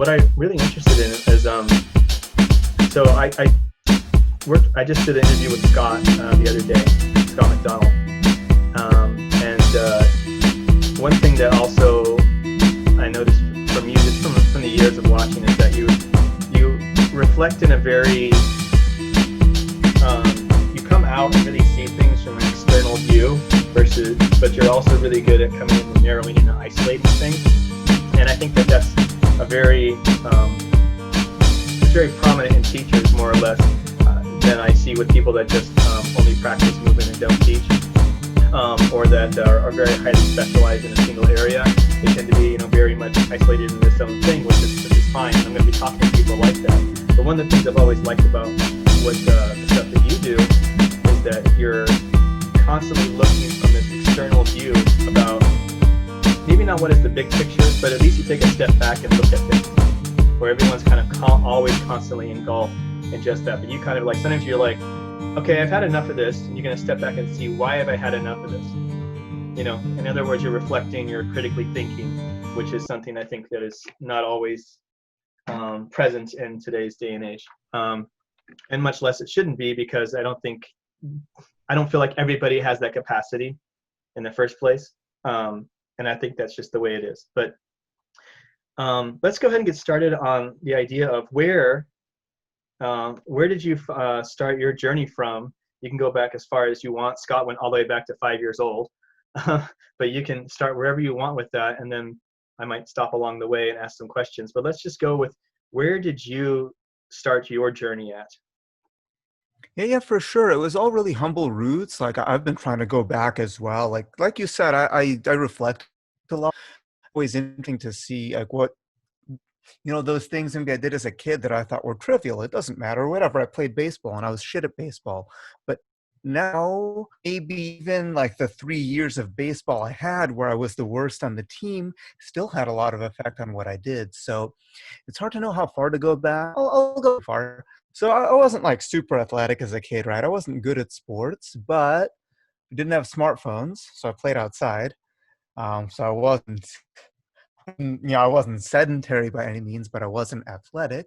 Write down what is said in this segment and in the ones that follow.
what I'm really interested in is so I just did an interview with Scott the other day, Scott McDonald, and one thing that also I noticed from you, just from the years of watching, is that you reflect in a very you come out and really see things from an external view but you're also really good at coming in and narrowing in and isolating things. And I think that that's a very it's very prominent in teachers, more or less, than I see with people that just only practice movement and don't teach, or that are very highly specialized in a single area. They tend to be, very much isolated in this own thing, which is fine. I'm going to be talking to people like that. But one of the things I've always liked about what the stuff that you do is that you're constantly looking from this external view about maybe not what is the big picture, but at least you take a step back and look at things where everyone's kind of always constantly engulfed in just that. But you kind of like, sometimes you're like, okay, I've had enough of this, and you're going to step back and see, why have I had enough of this? In other words, you're reflecting, you're critically thinking, which is something I think that is not always present in today's day and age, and much less it shouldn't be, because I don't feel like everybody has that capacity in the first place, and I think that's just the way it is. But let's go ahead and get started on the idea of where did you start your journey from. You can go back as far as you want. Scott went all the way back to 5 years old, but you can start wherever you want with that, and then I might stop along the way and ask some questions. But let's just go with, where did you start your journey at? Yeah, for sure. It was all really humble roots. Like I've been trying to go back as well. Like you said, I reflect a lot. Always interesting to see like what those things maybe I did as a kid that I thought were trivial. It doesn't matter, whatever. I played baseball and I was shit at baseball. But now, maybe even like the 3 years of baseball I had where I was the worst on the team still had a lot of effect on what I did. So it's hard to know how far to go back. I'll go far. So I wasn't like super athletic as a kid, right? I wasn't good at sports, but we didn't have smartphones, so I played outside. So I wasn't sedentary by any means, but I wasn't athletic.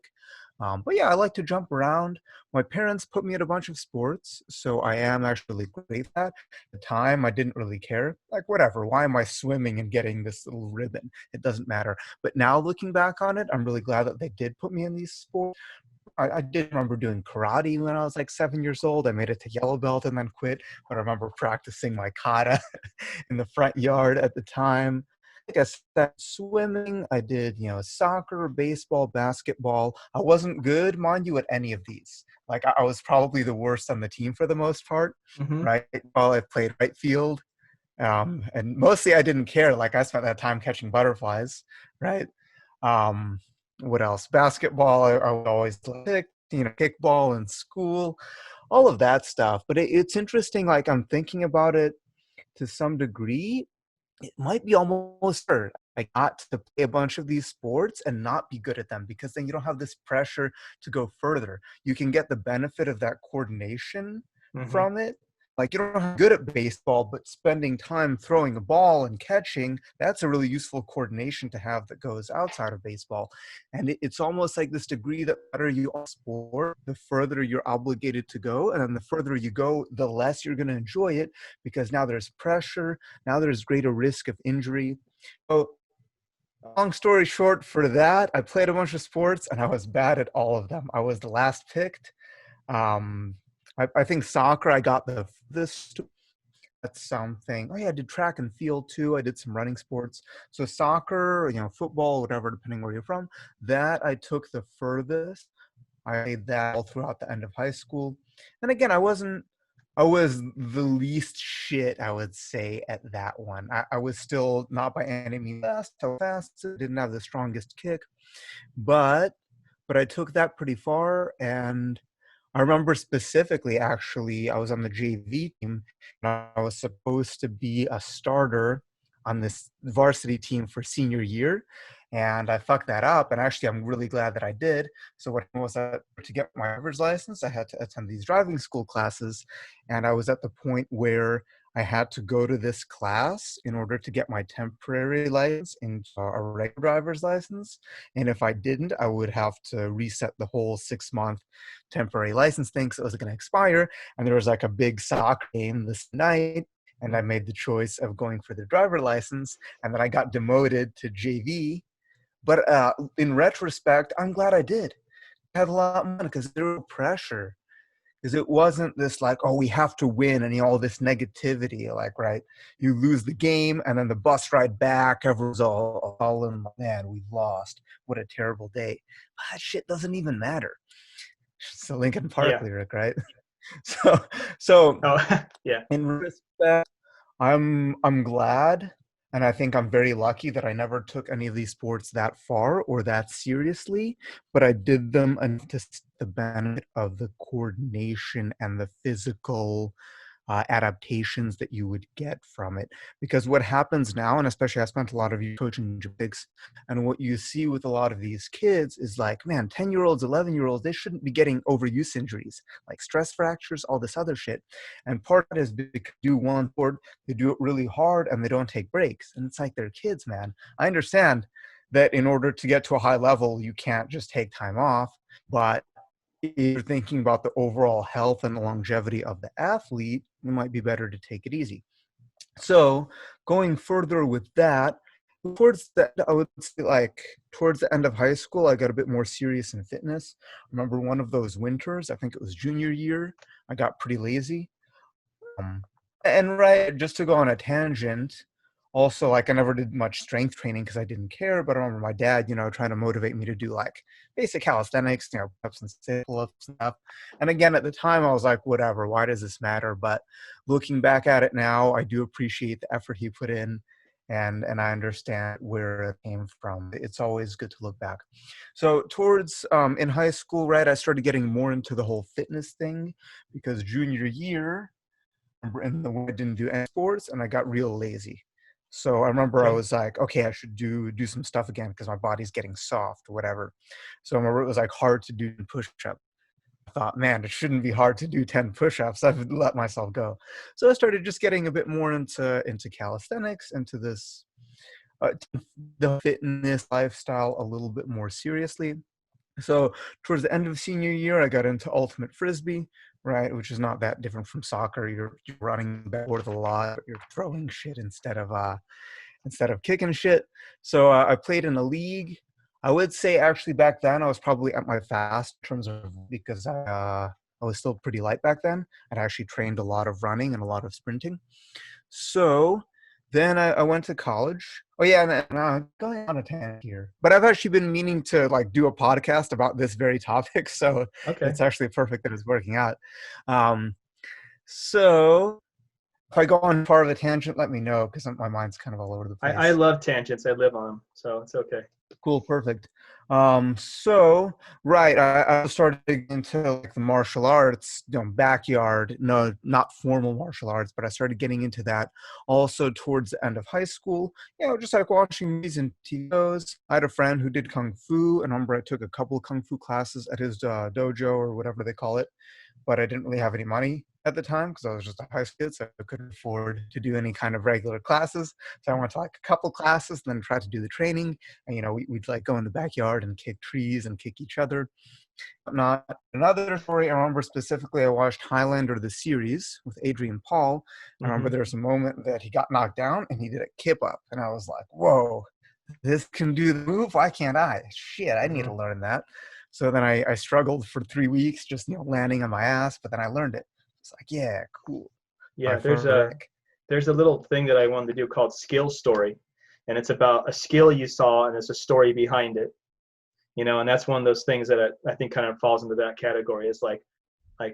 But yeah, I like to jump around. My parents put me in a bunch of sports, so I am actually great at that. At the time, I didn't really care. Like, whatever, why am I swimming and getting this little ribbon? It doesn't matter. But now looking back on it, I'm really glad that they did put me in these sports. I did remember doing karate when I was like 7 years old. I made it to yellow belt and then quit. But I remember practicing my kata in the front yard at the time. Like I said, swimming, I did, soccer, baseball, basketball. I wasn't good, mind you, at any of these. Like I was probably the worst on the team for the most part, Mm-hmm. right? While I played right field. And mostly I didn't care. Like I spent that time catching butterflies, right? Um, what else? Basketball, I would always pick, kickball in school, all of that stuff. But it's interesting, like I'm thinking about it to some degree. It might be almost hard. I got to play a bunch of these sports and not be good at them, because then you don't have this pressure to go further. You can get the benefit of that coordination Mm-hmm. from it. Like you don't have good at baseball, but spending time throwing a ball and catching, that's a really useful coordination to have that goes outside of baseball. And it's almost like this degree that the better you are sport, the further you're obligated to go. And then the further you go, the less you're going to enjoy it, because now there's pressure. Now there's greater risk of injury. So long story short, for that, I played a bunch of sports and I was bad at all of them. I was the last picked. I think soccer, I got this. That's something. Oh yeah, I did track and field too. I did some running sports. So soccer, football, whatever, depending where you're from. That I took the furthest. I did that all throughout the end of high school. And again, I was the least shit, I would say, at that one. I was still not by any means fast. Didn't have the strongest kick, but I took that pretty far. And I remember specifically, actually, I was on the JV team, and I was supposed to be a starter on this varsity team for senior year, and I fucked that up. And actually, I'm really glad that I did. So what was that? To get my driver's license, I had to attend these driving school classes, and I was at the point where I had to go to this class in order to get my temporary license into a regular driver's license. And if I didn't, I would have to reset the whole 6-month temporary license thing, so it was going to expire. And there was like a big soccer game this night, and I made the choice of going for the driver license, and then I got demoted to JV. But in retrospect, I'm glad I did. I had a lot more because there was pressure. Because it wasn't this like, oh, we have to win and all this negativity. Like, right, you lose the game and then the bus ride back, everyone's all in, man, we've lost. What a terrible day. But that shit doesn't even matter. It's a Linkin Park Yeah. lyric, right? So, so Oh, yeah. in respect, I'm glad, and I think I'm very lucky that I never took any of these sports that far or that seriously, but I did them enough to see the benefit of the coordination and the physical adaptations that you would get from it. Because what happens now, and especially I spent a lot of years coaching gymnastics, and what you see with a lot of these kids is like, man, 10-year-olds, 11-year-olds, they shouldn't be getting overuse injuries, like stress fractures, all this other shit. And part of it is because they do one sport, they do it really hard, and they don't take breaks. And it's like they're kids, man. I understand that in order to get to a high level, you can't just take time off, but if you're thinking about the overall health and longevity of the athlete, it might be better to take it easy. So going further with that, towards the, I would say like towards the end of high school, I got a bit more serious in fitness. I remember one of those winters, I think it was junior year, I got pretty lazy. And right, just to go on a tangent, also like I never did much strength training because I didn't care, but I remember my dad, trying to motivate me to do like basic calisthenics, pull-ups and sit-ups and stuff. And again, at the time I was like, whatever, why does this matter? But looking back at it now, I do appreciate the effort he put in, and I understand where it came from. It's always good to look back. So towards in high school, right, I started getting more into the whole fitness thing because junior year, and the I didn't do any sports, and I got real lazy. So I remember I Okay. was like, okay, I should do some stuff again because my body's getting soft or whatever. So I remember it was like hard to do push-ups. I thought, man, it shouldn't be hard to do 10 push-ups. I've let myself go. So I started just getting a bit more into calisthenics, into this the fitness lifestyle a little bit more seriously. So towards the end of senior year, I got into ultimate frisbee, right, which is not that different from soccer. You're running backwards a lot, but you're throwing shit instead of kicking shit. So I played in a league. I would say actually back then I was probably at my fast in terms of because I was still pretty light back then, and I actually trained a lot of running and a lot of sprinting. So then I went to college. Oh yeah, and then, going on a tangent here, but I've actually been meaning to like do a podcast about this very topic, so Okay. it's actually perfect that it's working out. Um, so if I go on far of a tangent, let me know because my mind's kind of all over the I place. love tangents. I live on them, so it's okay. Cool, perfect. So right, I started into like the martial arts, backyard, no, not formal martial arts, but I started getting into that also towards the end of high school. Just like watching movies and TV shows. I had a friend who did kung fu, and I remember I took a couple of kung fu classes at his dojo or whatever they call it, but I didn't really have any money at the time because I was just a high school kid, so I couldn't afford to do any kind of regular classes. So I went to like a couple classes, and then tried to do the training. And we'd like go in the backyard and kick trees and kick each other. Not another story. I remember specifically I watched Highlander the series with Adrian Paul. I remember Hmm. there was a moment that he got knocked down and he did a kip up, and I was like, whoa, this can do the move. Why can't I? Shit, I need Hmm. to learn that. So then I struggled for 3 weeks, just landing on my ass, but then I learned it. It's like, yeah, cool. High Yeah, five. there's a little thing that I wanted to do called skill story, and it's about a skill you saw and there's a story behind it. And that's one of those things that I think kind of falls into that category. It's like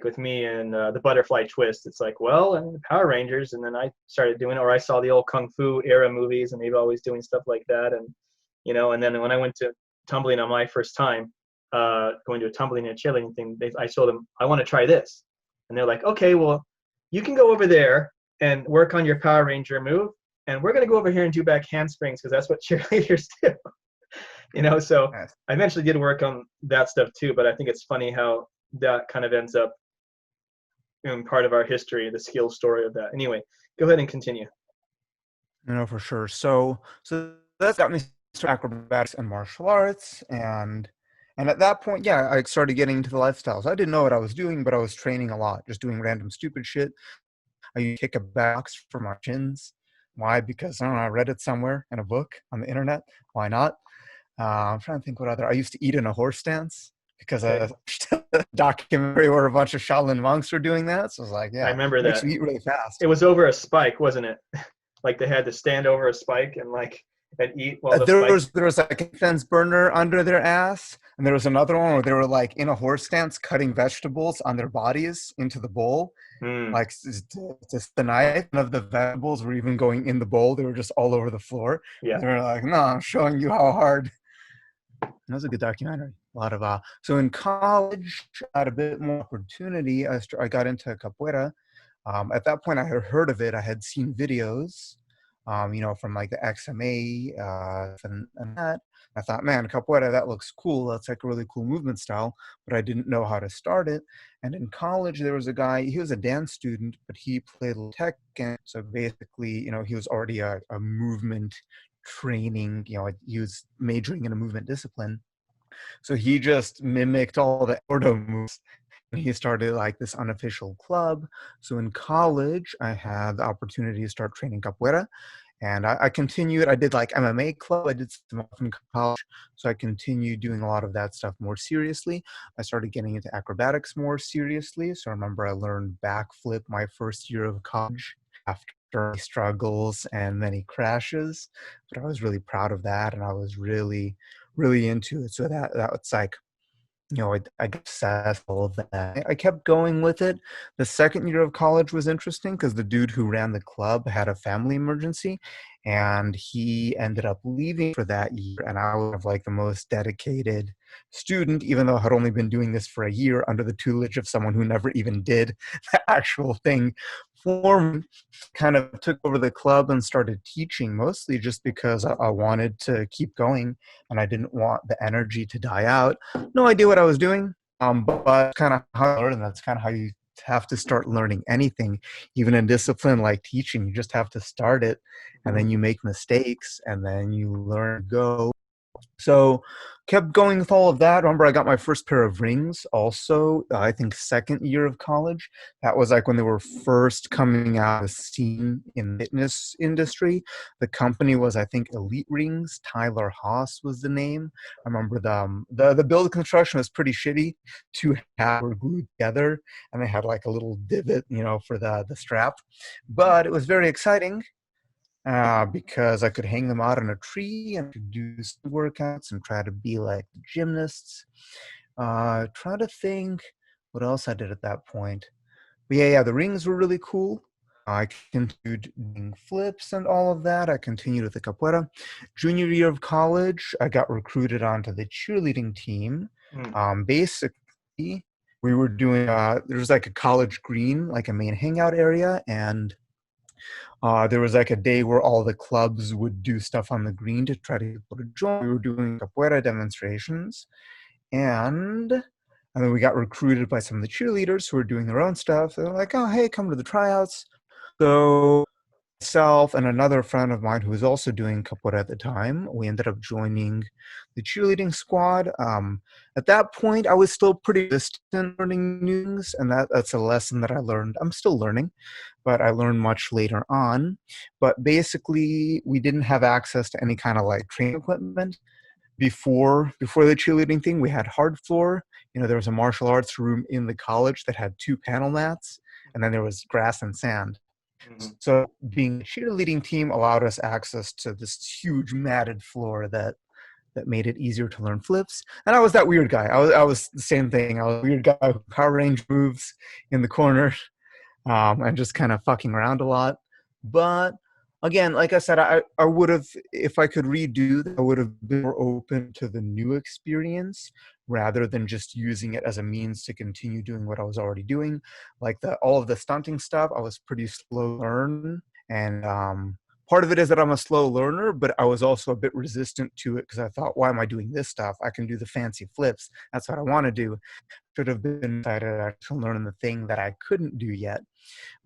with me and the butterfly twist. It's like, well, and Power Rangers, and then I started doing it, or I saw the old kung fu era movies, and they were always doing stuff like that, and then when I went to tumbling on my first time, going to a tumbling and a cheerleading thing, I told them I want to try this, and they're like, okay, well, you can go over there and work on your Power Ranger move, and we're going to go over here and do back handsprings because that's what cheerleaders do. So Yes. I eventually did work on that stuff too, but I think it's funny how that kind of ends up in part of our history, the skill story of that. Anyway, Go ahead and continue. For sure. So that's got me to acrobatics and martial arts, and at that point, yeah, I started getting into the lifestyles. I didn't know what I was doing, but I was training a lot, just doing random stupid shit. I used to kick a box for my shins. Why? Because I don't know, I read it somewhere in a book on the internet. Why not? I'm trying to think what other. I used to eat in a horse stance because I Okay. watched a documentary where a bunch of Shaolin monks were doing that. So I was like, I yeah, remember it makes that. you eat really It fast. was over a spike, wasn't it? Like they had to stand over a spike and eat while the There spike. was like a fence burner under their ass, and there was another one where they were like in a horse stance cutting vegetables on their bodies into the bowl, Mm, like just the knife. None of the vegetables were even going in the bowl; they were just all over the floor. yeah. They were like, "No, I'm showing you how hard." That was a good documentary. A lot of So in college, I had a bit more opportunity. I got into capoeira. At that point, I had heard of it. I had seen videos, from like the XMA and that. I thought, man, capoeira, that looks cool. That's like a really cool movement style, but I didn't know how to start it. And in college, there was a guy, he was a dance student, but he played Tekken. So basically, he was already a movement training, he was majoring in a movement discipline. So he just mimicked all the ordo moves. And he started like this unofficial club. So in college, I had the opportunity to start training capoeira. And I continued. I did like MMA club. I did some stuff in college. So I continued doing a lot of that stuff more seriously. I started getting into acrobatics more seriously. So I remember I learned backflip my first year of college after struggles and many crashes. But I was really proud of that. And I was really, really into it. So that's like I got obsessed with all of that. I kept going with it. The second year of college was interesting because the dude who ran the club had a family emergency, and he ended up leaving for that year. And I was like the most dedicated student, even though I had only been doing this for a year under the tutelage of someone who never even did the actual thing for me. Kind of took over the club and started teaching, mostly just because I wanted to keep going and I didn't want the energy to die out. No idea what I was doing, but kind of how I learned. That's kind of how you have to start learning anything, even in discipline like teaching. You just have to start it, and then you make mistakes, and then you learn to go. So kept going with all of that. Remember, I got my first pair of rings also, I think second year of college. That was like when they were first coming out of the scene in the fitness industry. The company was, I think, Elite Rings. Tyler Haas was the name. I remember the build construction was pretty shitty. Two halves were glued together, and they had like a little divot, for the strap. But it was very exciting because I could hang them out on a tree and could do some workouts and try to be like the gymnasts. Try to think what else I did at that point. But yeah, the rings were really cool. I continued doing flips and all of that. I continued with the capoeira. Junior year of college, I got recruited onto the cheerleading team. Mm, Basically, we were doing, there was like a college green, like a main hangout area, and there was like a day where all the clubs would do stuff on the green to try to get people to join. We were doing capoeira demonstrations, and then we got recruited by some of the cheerleaders who were doing their own stuff. They're like, "Oh, hey, come to the tryouts." So myself and another friend of mine who was also doing capoeira at the time, we ended up joining the cheerleading squad. At that point, I was still pretty resistant learning new things, and that's a lesson that I learned. I'm still learning, but I learned much later on. But basically, we didn't have access to any kind of like training equipment before the cheerleading thing. We had hard floor. There was a martial arts room in the college that had two panel mats, and then there was grass and sand. mhm. So being a cheerleading team allowed us access to this huge matted floor that made it easier to learn flips. And I was that weird guy. I was the same thing. I was a weird guy who power range moves in the corner, and just kind of fucking around a lot. But again, like I said, I would have, if I could redo that, I would have been more open to the new experience rather than just using it as a means to continue doing what I was already doing. Like all of the stunting stuff, I was pretty slow to learn. And part of it is that I'm a slow learner, but I was also a bit resistant to it because I thought, why am I doing this stuff? I can do the fancy flips. That's what I want to do. Should have been excited to learn the thing that I couldn't do yet.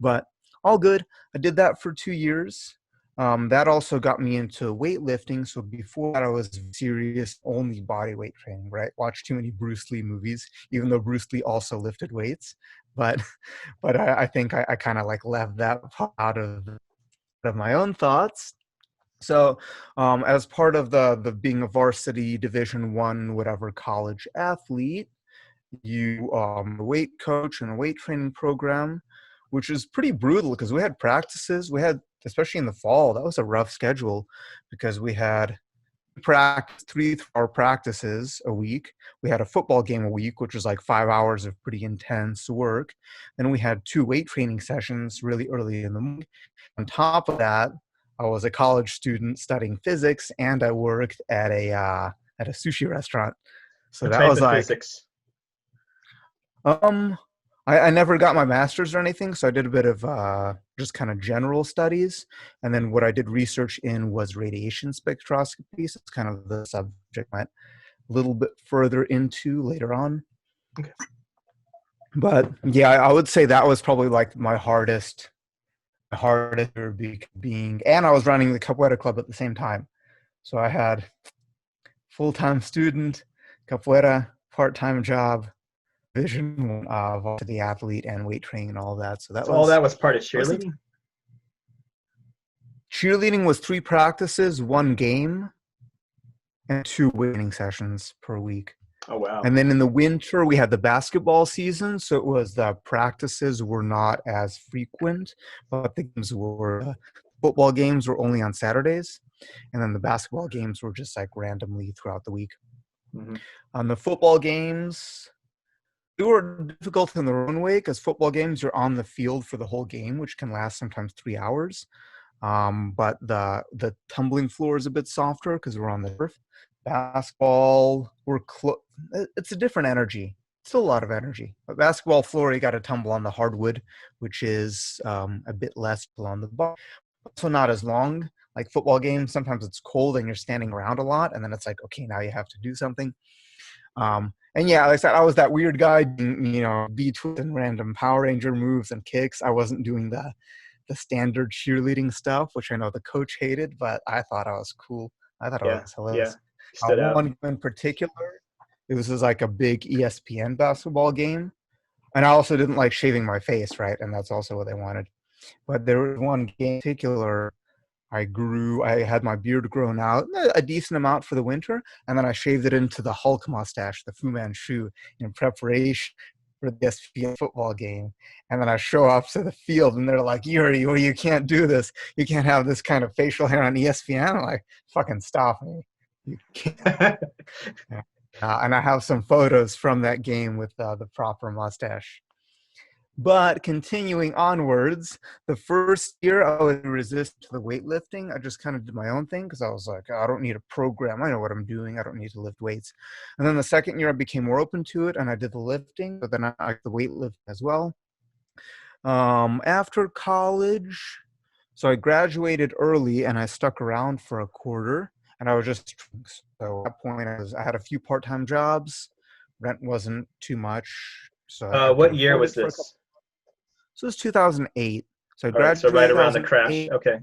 But all good. I did that for 2 years. That also got me into weightlifting. So before that, I was serious only body weight training, right? Watched too many Bruce Lee movies, even though Bruce Lee also lifted weights. But but I think I kind of like left that part out of my own thoughts. So, as part of the being a varsity Division One, whatever college athlete, you a weight coach and a weight training program, which is pretty brutal because we had practices. We had, especially in the fall, that was a rough schedule because we had practice 3 hour practices a week. We had a football game a week, which was like 5 hours of pretty intense work. Then we had 2 weight training sessions really early in the morning. On top of that, I was a college student studying physics, and I worked at a sushi restaurant. So What that type was of like physics? um, I never got my master's or anything, so I did a bit of just kind of general studies, and then what I did research in was radiation spectroscopy. So it's kind of the subject I went a little bit further into later on. Okay. But yeah, I would say that was probably like my hardest being, and I was running the capoeira club at the same time. So I had full-time student, capoeira, part-time job, vision of the athlete and weight training and all that. So that So all was that was part of that was cheerleading? cheerleading was 3 practices, 1 game, and 2 training sessions per week. Oh, wow. And then in the winter we had the basketball season, so it was the practices were not as frequent, but the games were football games were only on Saturdays, and then the basketball games were just like randomly throughout the week. Hmm. On the football games, they were difficult in their own way because football games you're on the field for the whole game, which can last sometimes 3 hours. But the tumbling floor is a bit softer because we're on the turf. Basketball, it's a different energy. Still a lot of energy. But basketball floor, you got to tumble on the hardwood, which is a bit less on the ball. Also not as long. Like football games, sometimes it's cold and you're standing around a lot, and then it's like, okay, now you have to do something. And yeah, like I said, I was that weird guy doing, B-twist and random Power Ranger moves and kicks. I wasn't doing the standard cheerleading stuff, which I know the coach hated, but I thought I was cool. I thought I Yeah, was yeah. hilarious. Stood out. One in particular, it was like a big ESPN basketball game. And I also didn't like shaving my face, right? And that's also what they wanted. But there was one game in particular I had my beard grown out a decent amount for the winter, and then I shaved it into the Hulk mustache, the Fu Manchu, in preparation for the SPN football game. And then I show up to the field, and they're like, Yuri, well, you can't do this. You can't have this kind of facial hair on ESPN. I'm like, fucking stop me. You can't. Yeah. And I have some photos from that game with the proper mustache. But continuing onwards, the first year I was resistant to the weightlifting. I just kind of did my own thing because I was like, I don't need a program. I know what I'm doing. I don't need to lift weights. And then the second year I became more open to it and I did the lifting, but then I did the weightlifting as well. After college, so I graduated early and I stuck around for a quarter and I was just, so at that point I had a few part-time jobs. Rent wasn't too much. So I could What year afford was it for a couple. this? So it's 2008. So I All right, so right graduated around the crash. 2008. Okay.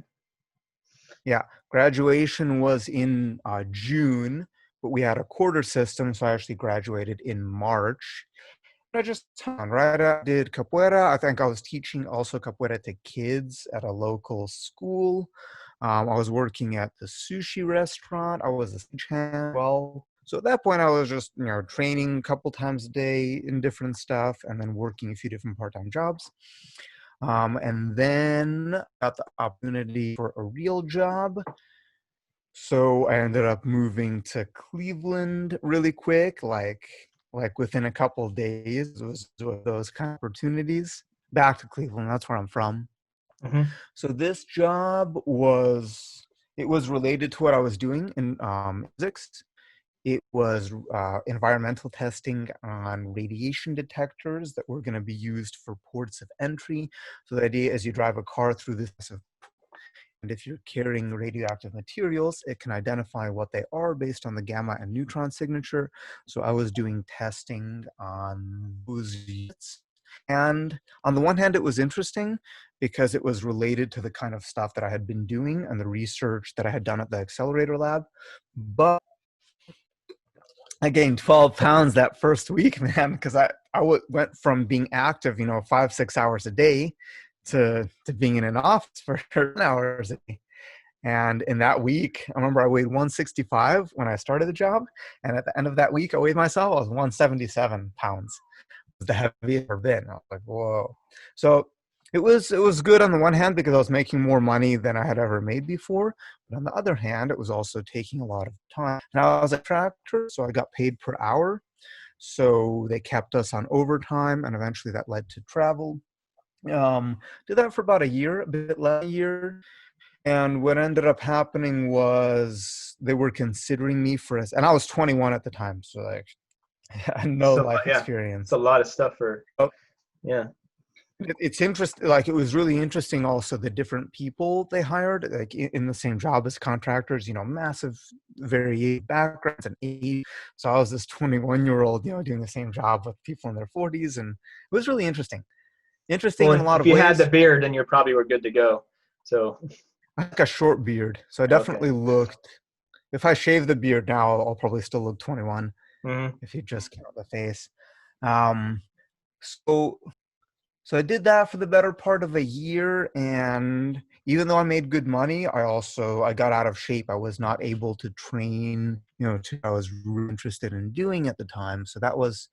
Yeah, graduation was in June, but we had a quarter system, so I actually graduated in March. I just right. I did capoeira. I think I was teaching also capoeira to kids at a local school. I was working at the sushi restaurant. I was a stagehand as well. So at that point, I was just training a couple times a day in different stuff, and then working a few different part-time jobs. And then got the opportunity for a real job. So I ended up moving to Cleveland really quick, like within a couple of days. It was those kind of opportunities. Back to Cleveland, that's where I'm from. Hmm. So this job was related to what I was doing in physics. It was environmental testing on radiation detectors that were going to be used for ports of entry. So the idea is you drive a car through this, and if you're carrying radioactive materials, it can identify what they are based on the gamma and neutron signature. So I was doing testing on those units. And on the one hand, it was interesting because it was related to the kind of stuff that I had been doing and the research that I had done at the accelerator lab. But I gained 12 pounds that first week, man, because went from being active, 5-6 hours a day to being in an office for 10 hours a day. And in that week, I remember I weighed 165 when I started the job. And at the end of that week, I weighed myself, I was 177 pounds. It was the heaviest I've ever been. I was like, whoa. So it was good on the one hand because I was making more money than I had ever made before. But on the other hand, it was also taking a lot of time. And I was a contractor, so I got paid per hour. So they kept us on overtime, and eventually that led to travel. Did that for about a year, a bit less than a year. And what ended up happening was they were considering me and I was 21 at the time, so like I had no So life yeah, it's experience. a lot of stuff for, Oh, yeah. it's interesting. Like it was really interesting. Also, the different people they hired, like in the same job as contractors. Massive varied backgrounds and age. So I was this 21-year-old, doing the same job with people in their 40s, and it was really interesting. Interesting in a Well, lot if of you had the ways. beard, then you probably were good to go. So, I had like a short beard, so I okay. definitely looked. If I shave the beard now, I'll probably still look 21 Hmm. if you just count the face. Um, so so I did that for the better part of a year, and even though I made good money, I got out of shape. I was not able to train, I was really interested in doing at the time. So that was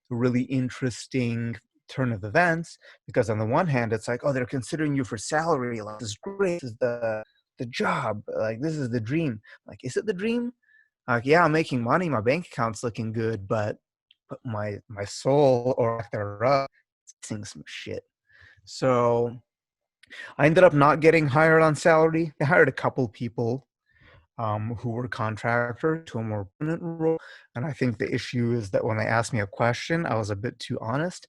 a really interesting turn of events because on the one hand, it's like, oh, they're considering you for salary. Like, this is great. This is the job. Like, this is the dream. Like, is it the dream? Like, yeah, I'm making money. My bank account's looking good, but my soul or lack thereof is seeing some shit. So I ended up not getting hired on salary. They hired a couple people who were contractors to a more permanent role. And I think the issue is that when they asked me a question, I was a bit too honest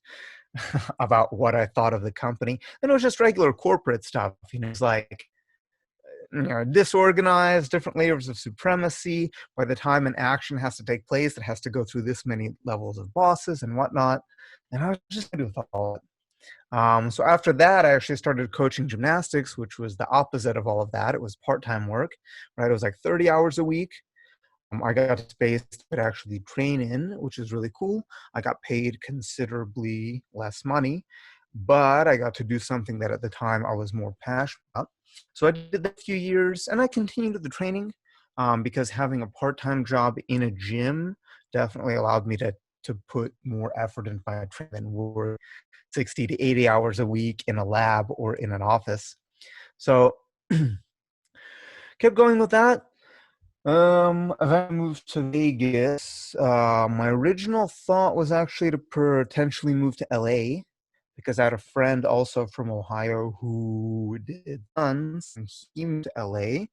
about what I thought of the company. And it was just regular corporate stuff. It's like, disorganized, different layers of supremacy. By the time an action has to take place, it has to go through this many levels of bosses and whatnot. And I was just going to do all it. So after that, I actually started coaching gymnastics, which was the opposite of all of that. It was part-time work, right? It was like 30 hours a week. I got space to actually train in, which is really cool. I got paid considerably less money, but I got to do something that at the time I was more passionate about. So I did that a few years, and I continued the training because having a part-time job in a gym definitely allowed me to put more effort into my training than work 60 to 80 hours a week in a lab or in an office. So kept going with that. I moved to Vegas. My original thought was actually to potentially move to LA because I had a friend also from Ohio who did guns, and he moved to LA.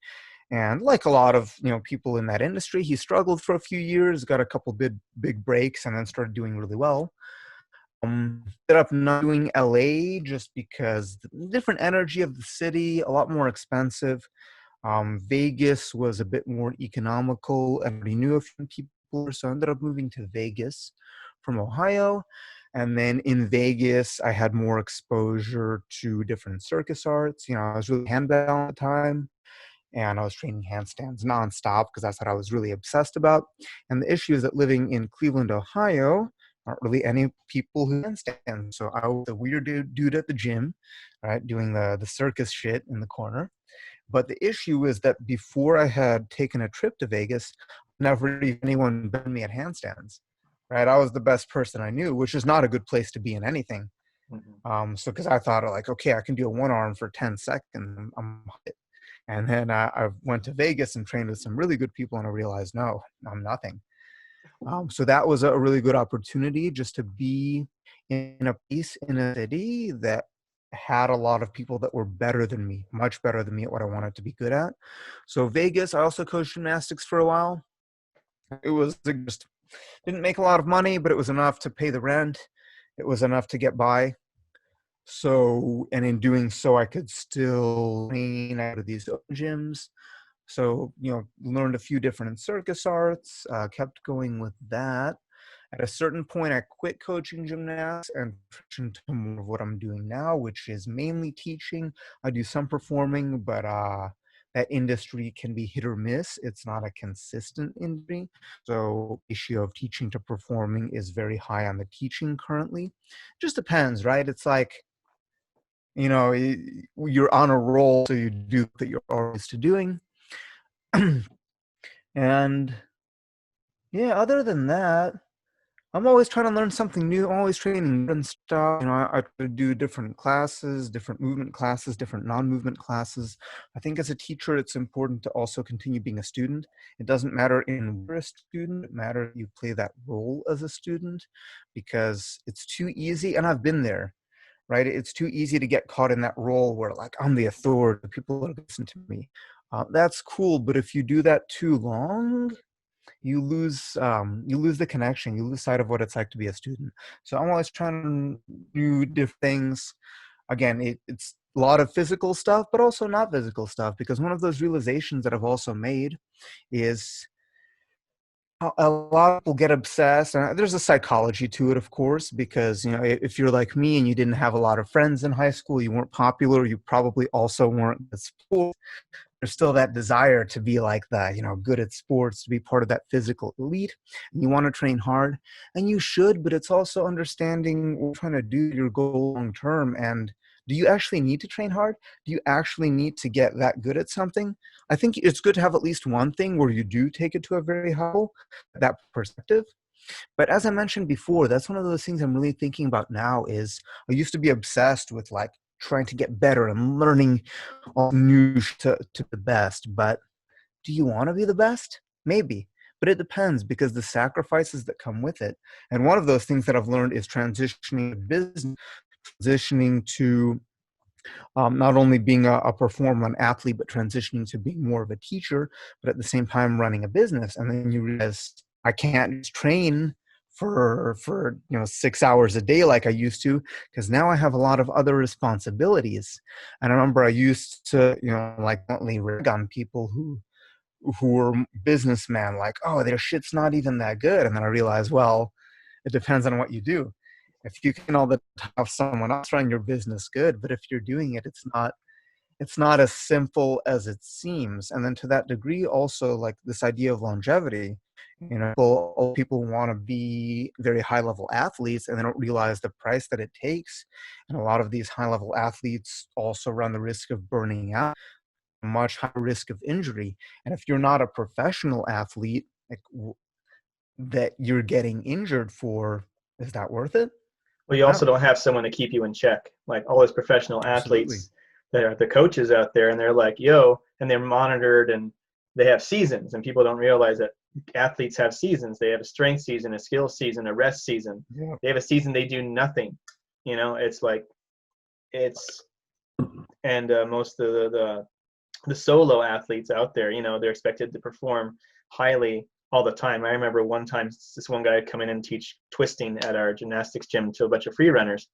And like a lot of people in that industry, he struggled for a few years, got a couple big breaks, and then started doing really well. Ended up not doing LA just because the different energy of the city, a lot more expensive. Vegas was a bit more economical, and we knew a few people, so I ended up moving to Vegas from Ohio. And then in Vegas, I had more exposure to different circus arts. I was really handbell at the time, and I was training handstands nonstop because that's what I was really obsessed about. And the issue is that living in Cleveland, Ohio, aren't really any people who handstand. So I was a weird dude at the gym, right, doing the circus shit in the corner. But the issue is that before I had taken a trip to Vegas, never anyone beat me at handstands. Right, I was the best person I knew, which is not a good place to be in anything. Hmm. So because I thought like, okay, I can do a one arm for 10 seconds, and then I went to Vegas and trained with some really good people, and I realized, no, I'm nothing. So that was a really good opportunity just to be in a place in a city that had a lot of people that were better than me, much better than me at what I wanted to be good at. So Vegas, I also coached gymnastics for a while. It was just didn't make a lot of money, but it was enough to pay the rent. It was enough to get by. So, and in doing so, I could still train out of these open gyms. So, learned a few different circus arts, kept going with that. At a certain point, I quit coaching gymnastics and transitioned to more of what I'm doing now, which is mainly teaching. I do some performing, but that industry can be hit or miss. It's not a consistent industry. So ratio of teaching to performing is very high on the teaching currently. Just depends, right? It's like, you're on a roll, so you do that you're always to doing. And yeah, other than that, I'm always trying to learn something new. I'm always training different stuff. I try to do different classes, different movement classes, different non-movement classes. I think as a teacher, it's important to also continue being a student. It doesn't matter in where a student, it matters you play that role as a student, because it's too easy, and I've been there, right? It's too easy to get caught in that role where, like, I'm the authority, people listen to me. That's cool, but if you do that too long, you lose the connection, you lose sight of what it's like to be a student. So I'm always trying to do different things. Again, it's a lot of physical stuff, but also not physical stuff, because one of those realizations that I've also made is a lot of people get obsessed, and there's a psychology to it, of course, because if you're like me and you didn't have a lot of friends in high school, you weren't popular, you probably also weren't at school. There's still that desire to be like that, good at sports, to be part of that physical elite. And you want to train hard, and you should, but it's also understanding what you're trying to do your goal long term. And do you actually need to train hard? Do you actually need to get that good at something? I think it's good to have at least one thing where you do take it to a very high level, that perspective. But as I mentioned before, that's one of those things I'm really thinking about now. Is I used to be obsessed with, like, trying to get better and learning all new to the best. But do you want to be the best? Maybe. But it depends, because the sacrifices that come with it. And one of those things that I've learned is transitioning to business, transitioning to not only being a performer, an athlete, but transitioning to being more of a teacher, but at the same time running a business. And then you realize I can't just train for 6 hours a day like I used to, because now I have a lot of other responsibilities. And I remember I used to like bluntly rag on people who were businessmen, like, oh, their shit's not even that good. And then I realized, well, it depends on what you do. If you can all the time have someone else run your business, good, but if you're doing it, it's not as simple as it seems. And then to that degree, also, like, this idea of longevity, people want to be very high level athletes, and they don't realize the price that it takes. And a lot of these high level athletes also run the risk of burning out, much higher risk of injury. And if you're not a professional athlete, like, that you're getting injured for, is that worth it? Well, you No, also don't have someone to keep you in check. Like all those professional absolutely. athletes, they're the coaches out there, and they're like, yo, and they're monitored, and they have seasons, and people don't realize that athletes have seasons. They have a strength season, a skill season, a rest season. Yeah. They have a season they do nothing. It's like it's and most of the solo athletes out there, they're expected to perform highly all the time. I remember one time this one guy had come in and teach twisting at our gymnastics gym to a bunch of free runners.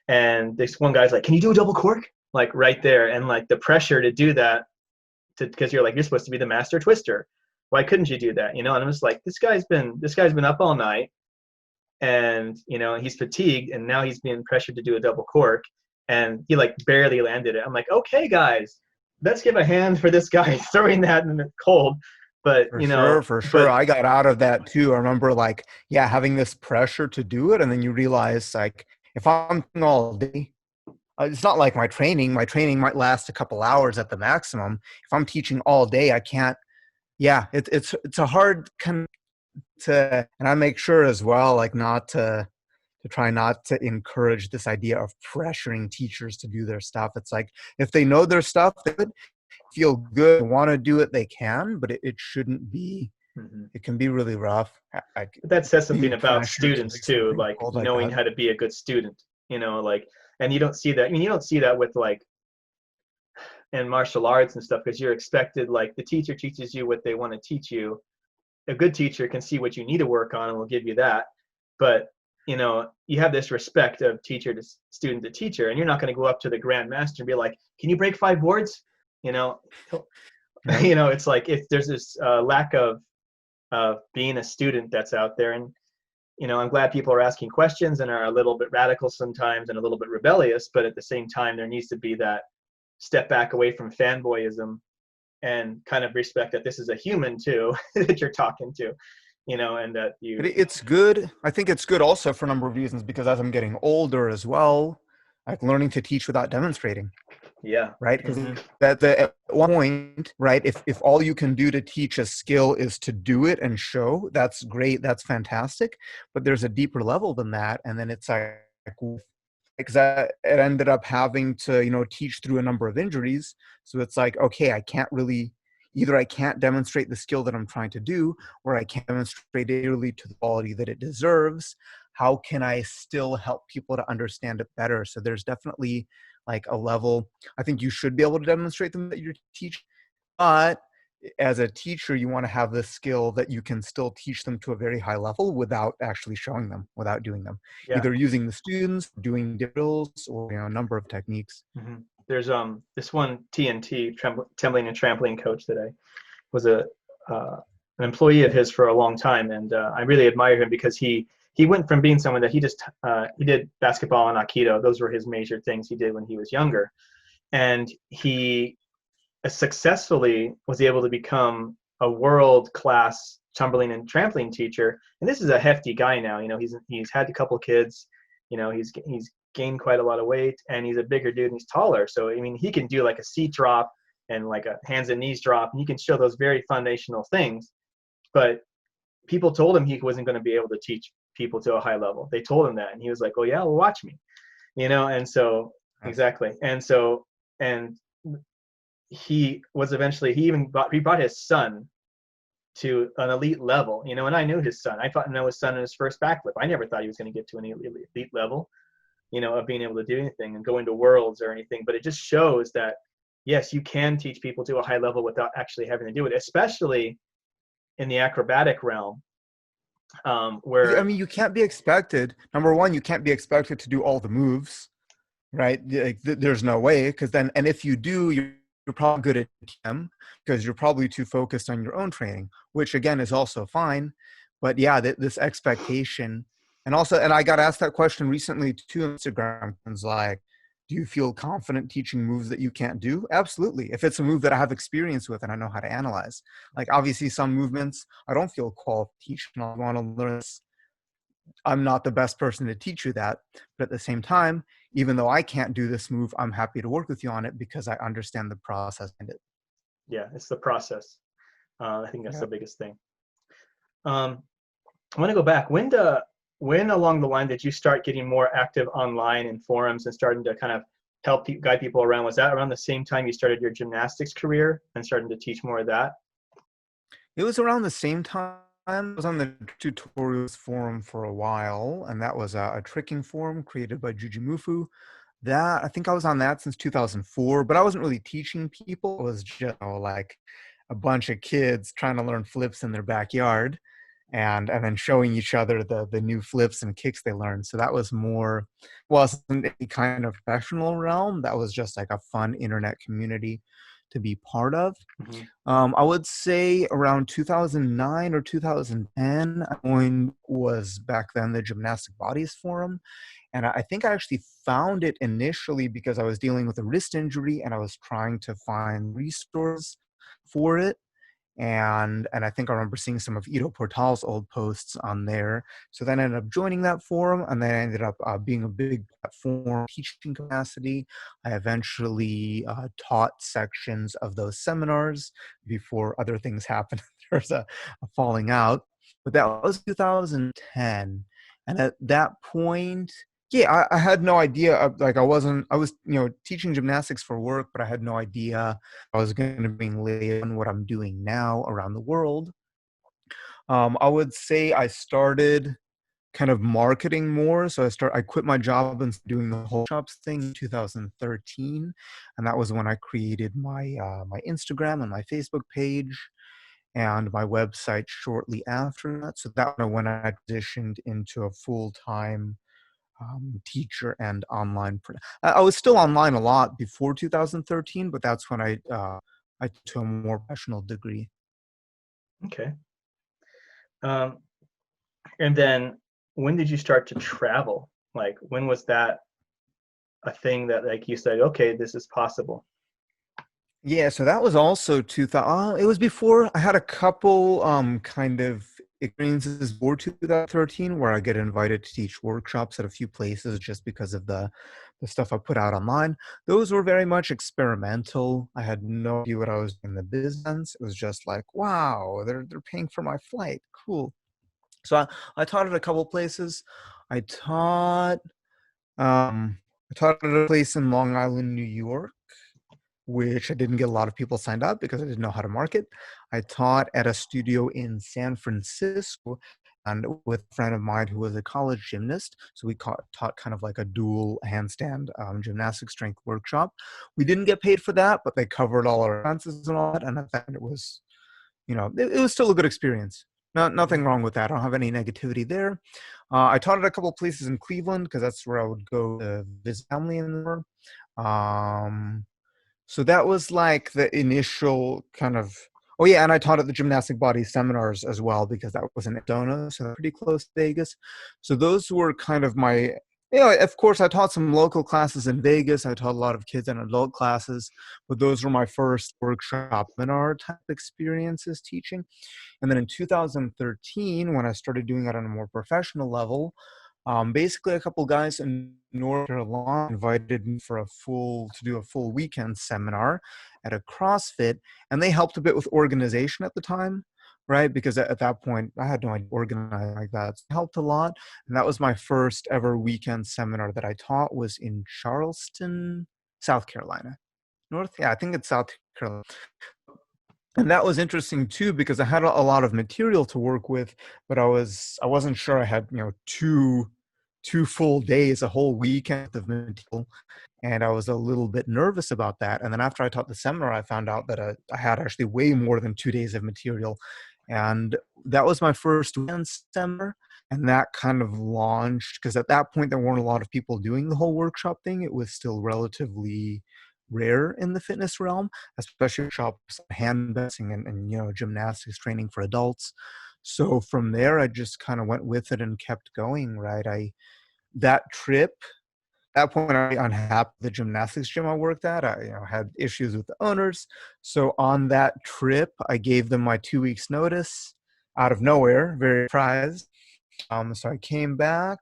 And this one guy's like, can you do a double cork? Like right there. And like the pressure to do that, because you're supposed to be the master twister. Why couldn't you do that? And I'm just like, this guy's been up all night, and he's fatigued, and now he's being pressured to do a double cork, and he like barely landed it. I'm like, okay, guys, let's give a hand for this guy throwing that in the cold. But For sure, for sure. but I got out of that too. I remember, like, yeah, having this pressure to do it, and then you realize, like, if I'm doing all day, it's not like my training. My training might last a couple hours at the maximum. If I'm teaching all day, I can't. Yeah, it's a hard kind to, and I make sure as well, like, not to try not to encourage this idea of pressuring teachers to do their stuff. It's like, if they know their stuff, they could feel good, want to do it, they can, but it shouldn't be. mhm. It can be really rough. But that says something Being about pressured to students do too, something like cold like knowing that. how to be a good student. Like, and you don't see that. I mean, you don't see that with like in martial arts and stuff, because you're expected, like, the teacher teaches you what they want to teach you. A good teacher can see what you need to work on and will give you that. But you have this respect of teacher to student to teacher, and you're not going to go up to the grand master and be like, can you break 5 boards? you know Right. it's like, if there's this lack of being a student that's out there. And I'm glad people are asking questions and are a little bit radical sometimes and a little bit rebellious, but at the same time, there needs to be that step back away from fanboyism and kind of respect that this is a human too that you're talking to, and that But it's good. I think it's good also for a number of reasons, because as I'm getting older as well, like learning to teach without demonstrating, yeah. right? Because Mm-hmm. at one point, right, if all you can do to teach a skill is to do it and show, that's great, that's fantastic. But there's a deeper level than that, and then it's like, because it ended up having to teach through a number of injuries. So it's like, okay, I can't really, either I can't demonstrate the skill that I'm trying to do, or I can't demonstrate it really to the quality that it deserves. How can I still help people to understand it better? So there's definitely like a level. I think you should be able to demonstrate them that you're teaching, but as a teacher, you want to have the skill that you can still teach them to a very high level without actually showing them, without doing them, Yeah. either using the students, doing drills, or a number of techniques. Mm-hmm. There's this one TNT tumbling and trampoline coach that I was an employee of his for a long time, and I really admire him because he went from being someone that he did basketball and aikido. Those were his major things he did when he was younger, and he successfully was able to become a world-class tumbling and trampoline teacher. And this is a hefty guy now. He's had a couple kids. He's gained quite a lot of weight, and he's a bigger dude and he's taller. So I mean, he can do like a seat drop and like a hands and knees drop, and you can show those very foundational things. But people told him he wasn't going to be able to teach people to a high level. They told him that, and he was like, "Oh yeah, well, watch me," And so exactly, and he was eventually he brought his son to an elite level, and I knew his son. I thought I know his son in his first backflip. I never thought he was going to get to an elite level, of being able to do anything and go into worlds or anything. But it just shows that yes, you can teach people to a high level without actually having to do it, especially in the acrobatic realm, where I mean, you can't be expected. Number one, you can't be expected to do all the moves, right? Like, there's no way, because then, and if you do, you're probably good at them because you're probably too focused on your own training, which again is also fine. But yeah, this expectation, and I got asked that question recently too on Instagram. It's like, do you feel confident teaching moves that you can't do? Absolutely. If it's a move that I have experience with and I know how to analyze, like obviously some movements I don't feel qualified to teach and I want to learn this. I'm not the best person to teach you that. But at the same time, even though I can't do this move, I'm happy to work with you on it because I understand the process behind it. yeah, it's the process. I think that's Yeah. the biggest thing. I want to go back. When along the line did you start getting more active online in forums and starting to kind of help guide people around? Was that around the same time you started your gymnastics career and starting to teach more of that? It was around the same time. I was on the tutorials forum for a while, and that was a tricking forum created by Jujimufu. That I think I was on that since 2004, but I wasn't really teaching people. It was just like a bunch of kids trying to learn flips in their backyard, and then showing each other the new flips and kicks they learned. So that was more, wasn't any kind of professional realm. That was just like a fun internet community to be part of. Mm-hmm. I would say around 2009 or 2010, was back then the Gymnastic Bodies Forum. And I think I actually found it initially because I was dealing with a wrist injury and I was trying to find resources for it. And I think I remember seeing some of Ido Portal's old posts on there. So then I ended up joining that forum, and then I ended up being a big platform teaching capacity. I eventually taught sections of those seminars before other things happened. There's a falling out, but that was 2010, and at that point, yeah, I had no idea. Like I was teaching gymnastics for work, but I had no idea I was going to bring later on what I'm doing now around the world. I would say I started kind of marketing more. So I quit my job and doing the whole shops thing in 2013, and that was when I created my Instagram and my Facebook page and my website shortly after that. So that was when I transitioned into a full-time teacher and online. I was still online a lot before 2013, but that's when I took a more professional degree. Okay. And then when did you start to travel? Like, when was that a thing that like you said, okay, this is possible? Yeah, so that was also 2000. It was before I had a couple kind of experiences before 2013 where I get invited to teach workshops at a few places just because of the stuff I put out online. Those were very much experimental. I had no idea what I was in the business. It was just like, wow, they're paying for my flight. Cool. So I taught at a couple places. I taught I taught at a place in Long Island, New York, which I didn't get a lot of people signed up because I didn't know how to market. I taught at a studio in San Francisco and with a friend of mine who was a college gymnast. So we taught kind of like a dual handstand gymnastic strength workshop. We didn't get paid for that, but they covered all our expenses and all that. And I thought it was, it was still a good experience. Nothing Mhm. wrong with that. I don't have any negativity there. I taught at a couple places in Cleveland because that's where I would go to visit family in there. Um, so that was like the initial kind of. Oh yeah, and I taught at the gymnastic body seminars as well because that was in Arizona, so pretty close to Vegas. So those were kind of my. Of course, I taught some local classes in Vegas. I taught a lot of kids and adult classes, but those were my first workshop seminar type experiences teaching. And then in 2013, when I started doing it on a more professional level, basically a couple guys in North Carolina invited me to do a full weekend seminar at a CrossFit, and they helped a bit with organization at the time, right? Because at that point I had no idea organizing like that. So it helped a lot, and that was my first ever weekend seminar that I taught was in Charleston, South Carolina. Yeah, I think it's South Carolina. And that was interesting too because I had a lot of material to work with, but I wasn't sure I had two full days, a whole weekend of material, and I was a little bit nervous about that. And then after I taught the seminar, I found out that I had actually way more than 2 days of material, and that was my first weekend seminar, and that kind of launched because at that point there weren't a lot of people doing the whole workshop thing. It was still relatively rare in the fitness realm, especially shops hand dancing and gymnastics training for adults. So from there I just kind of went with it and kept going, right? I that trip at that point I was unhappy with the gymnastics gym I worked at. I had issues with the owners. So on that trip I gave them my 2 weeks notice out of nowhere, very surprised. So I came back,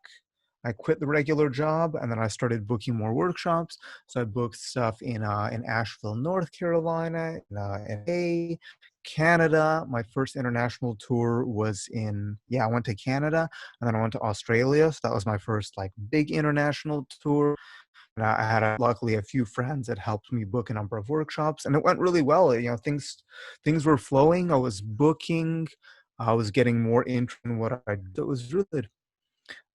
I quit the regular job, and then I started booking more workshops. So I booked stuff in Asheville, North Carolina, in Canada. My first international tour was I went to Canada, and then I went to Australia. So that was my first like big international tour. And I had luckily a few friends that helped me book a number of workshops, and it went really well. Things were flowing. I was booking. I was getting more interest in what I did. It was really good.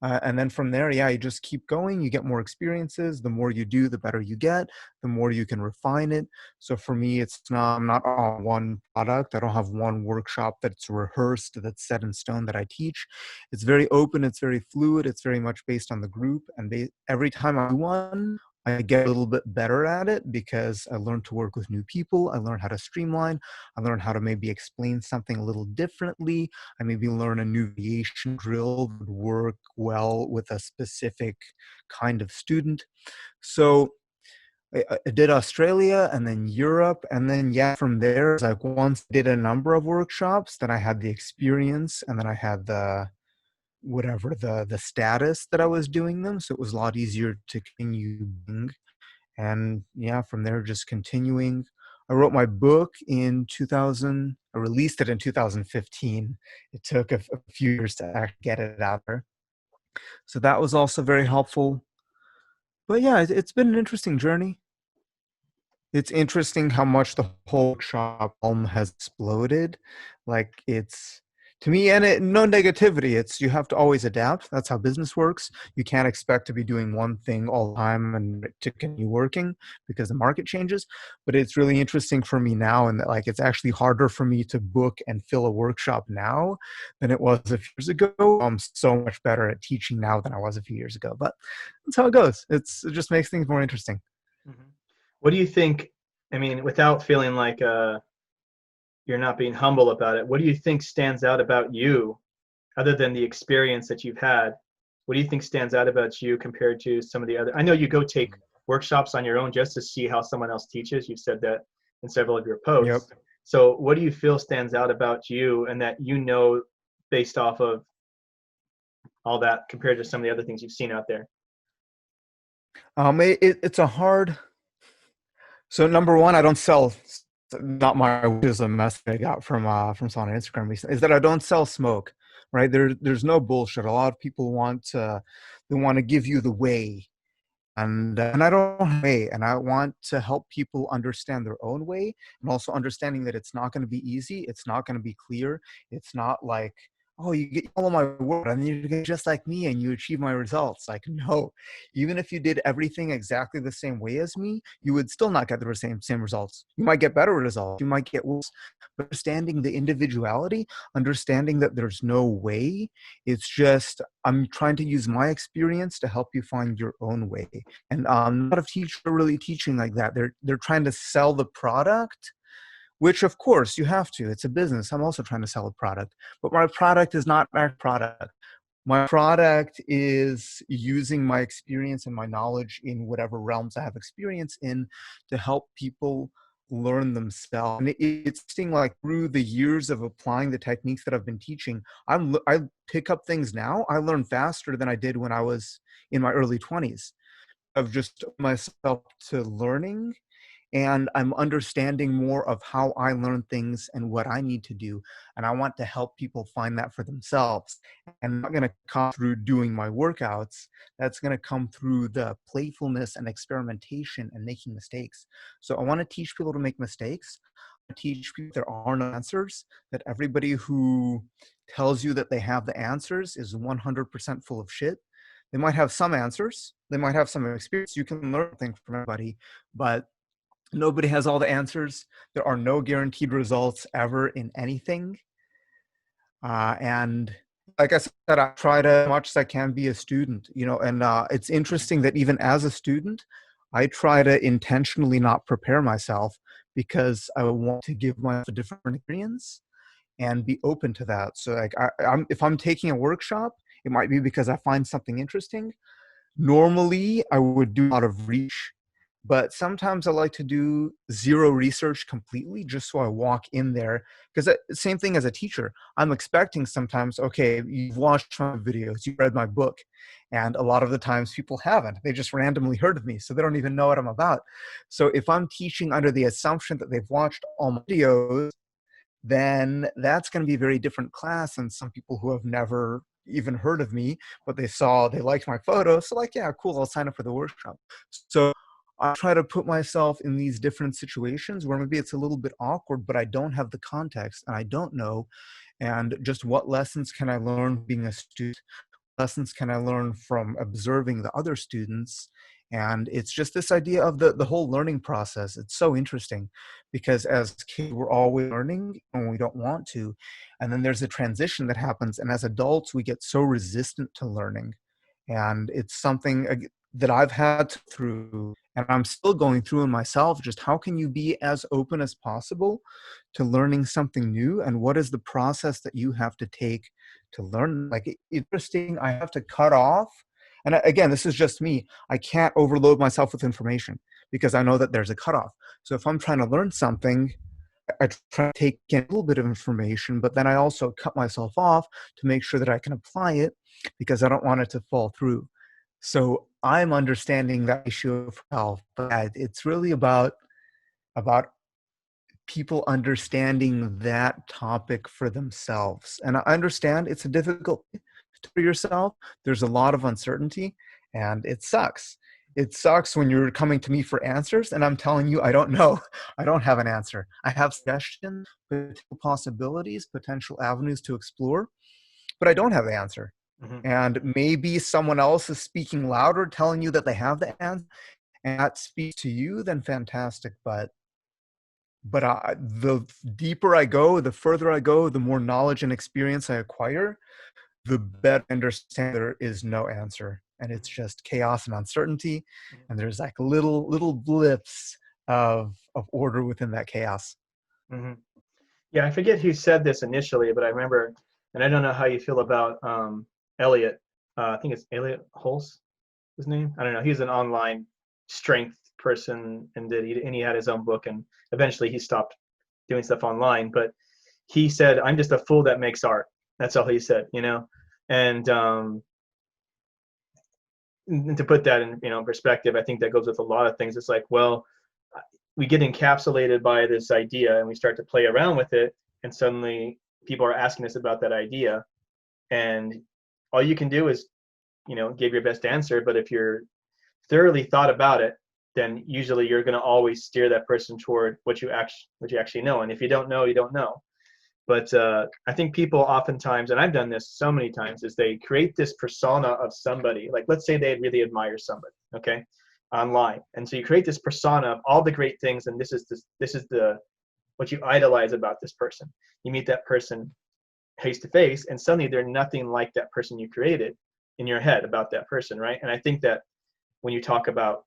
And then from there, yeah, you just keep going. You get more experiences. The more you do, the better you get. The more you can refine it. So for me, I'm not on one product. I don't have one workshop that's rehearsed, that's set in stone that I teach. It's very open. It's very fluid. It's very much based on the group. And every time I do one, I get a little bit better at it because I learn to work with new people. I learn how to streamline. I learn how to maybe explain something a little differently. I maybe learn a new variation drill that would work well with a specific kind of student. So I did Australia and then Europe. And then, yeah, from there, it's like once I did a number of workshops, then I had the experience and then I had the status that I was doing them. So it was a lot easier to continue doing. And yeah, from there, just continuing. I wrote my book in 2000. I released it in 2015. It took a few years to actually get it out there. So that was also very helpful. But yeah, it's been an interesting journey. It's interesting how much the whole shop has exploded. Like it's to me, and no negativity. It's you have to always adapt. That's how business works. You can't expect to be doing one thing all the time and to continue working because the market changes. But it's really interesting for me now, and that like it's actually harder for me to book and fill a workshop now than it was a few years ago. I'm so much better at teaching now than I was a few years ago. But that's how it goes. It just makes things more interesting. Mhm. What do you think? I mean, without feeling like you're not being humble about it, what do you think stands out about you, other than the experience that you've had? what do you think stands out about you compared to some of the other? I know you go take workshops on your own just to see how someone else teaches. You've said that in several of your Yep. posts. So what do you feel stands out about you and that you know based off of all that compared to some of the other things you've seen out there? It's a hard. So number one, I don't sell. Not my, which is a message I got from someone on Instagram recently, is that I don't sell smoke. Right there's no bullshit. A lot of people they want to give you the way, and I don't have a way, and I want to help people understand their own way, and also understanding that it's not going to be easy, it's not going to be clear, it's not like, oh, you get all of my work and then you get just like me and you achieve my results. Like, no, even if you did everything exactly the same way as me, you would still not get the same results. You might get better results, you might get worse. But understanding the individuality, understanding that there's no way, it's just I'm trying to use my experience to help you find your own way. And a lot of teachers are really teaching like that. They're trying to sell the product, which of course you have to. It's a business. I'm also trying to sell a product, but my product is not my product. My product is using my experience and my knowledge in whatever realms I have experience in to help people learn themselves. And it's interesting, like through the years of applying the techniques that I've been teaching, I pick up things now. I learn faster than I did when I was in my early 20s of just myself to learning, and I'm understanding more of how I learn things and what I need to do. And I want to help people find that for themselves. And not going to come through doing my workouts. That's going to come through the playfulness and experimentation and making mistakes. So I want to teach people to make mistakes. I teach people there are no answers, that everybody who tells you that they have the answers is 100% full of shit. They might have some answers. They might have some experience. You can learn things from everybody, but nobody has all the answers. There are no guaranteed results ever in anything. And like I said, I try to, as much as I can, be a student, and it's interesting that even as a student, I try to intentionally not prepare myself because I want to give myself a different experience and be open to that. So like if I'm taking a workshop, it might be because I find something interesting. Normally, I would do a lot of research, but sometimes I like to do zero research completely just so I walk in there. Because same thing as a teacher, I'm expecting sometimes, okay, you've watched my videos, you've read my book, and a lot of the times people haven't. They just randomly heard of me, so they don't even know what I'm about. So if I'm teaching under the assumption that they've watched all my videos, then that's going to be a very different class than some people who have never even heard of me, but they liked my photo. So like, yeah, cool, I'll sign up for the workshop. So I try to put myself in these different situations where maybe it's a little bit awkward, but I don't have the context and I don't know. And just what lessons can I learn being a student? Lessons can I learn from observing the other students? And it's just this idea of the whole learning process. It's so interesting because as kids, we're always learning when we don't want to. And then there's a transition that happens. And as adults, we get so resistant to learning. And it's something that I've had through, and I'm still going through in myself. Just how can you be as open as possible to learning something new? And what is the process that you have to take to learn? Like, interesting, I have to cut off. And again, this is just me. I can't overload myself with information because I know that there's a cutoff. So if I'm trying to learn something, I try to take in a little bit of information, but then I also cut myself off to make sure that I can apply it because I don't want it to fall through. So I'm understanding that issue of health, but it's really about people understanding that topic for themselves. And I understand it's a difficult for yourself. There's a lot of uncertainty and it sucks. It sucks when you're coming to me for answers and I'm telling you, I don't know. I don't have an answer. I have suggestions, potential possibilities, potential avenues to explore, but I don't have the answer. Mm-hmm. And maybe someone else is speaking louder, telling you that they have the answer, and that speaks to you, then fantastic. But the deeper I go, the further I go, the more knowledge and experience I acquire, the better I understand there is no answer. And it's just chaos and uncertainty. And there's like little blips of order within that chaos. Mm-hmm. Yeah, I forget who said this initially, but I remember, and I don't know how you feel about Elliot. I think it's Elliot Hulse, his name. I don't know. He's an online strength person, and he had his own book, and eventually he stopped doing stuff online. But he said, "I'm just a fool that makes art." That's all he said, you know. And to put that in perspective, I think that goes with a lot of things. It's like, well, we get encapsulated by this idea, and we start to play around with it, and suddenly people are asking us about that idea, and all you can do is give your best answer. But if you're thoroughly thought about it, then usually you're going to always steer that person toward what you actually know. And if you don't know, you don't know. But I think people oftentimes, and I've done this so many times, is they create this persona of somebody. Like, let's say they really admire somebody, okay, online, and so you create this persona of all the great things, and this is the what you idolize about this person. You meet that person face to face, and suddenly they're nothing like that person you created in your head about that person, right? And I think that when you talk about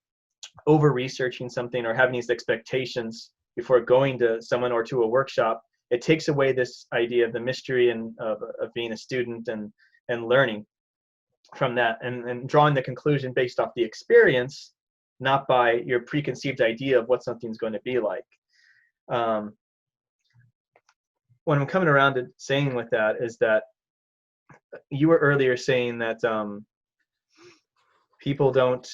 over researching something or having these expectations before going to someone or to a workshop, it takes away this idea of the mystery and of being a student and learning from that, and drawing the conclusion based off the experience, not by your preconceived idea of what something's going to be like. What I'm coming around to saying with that is that you were earlier saying that people don't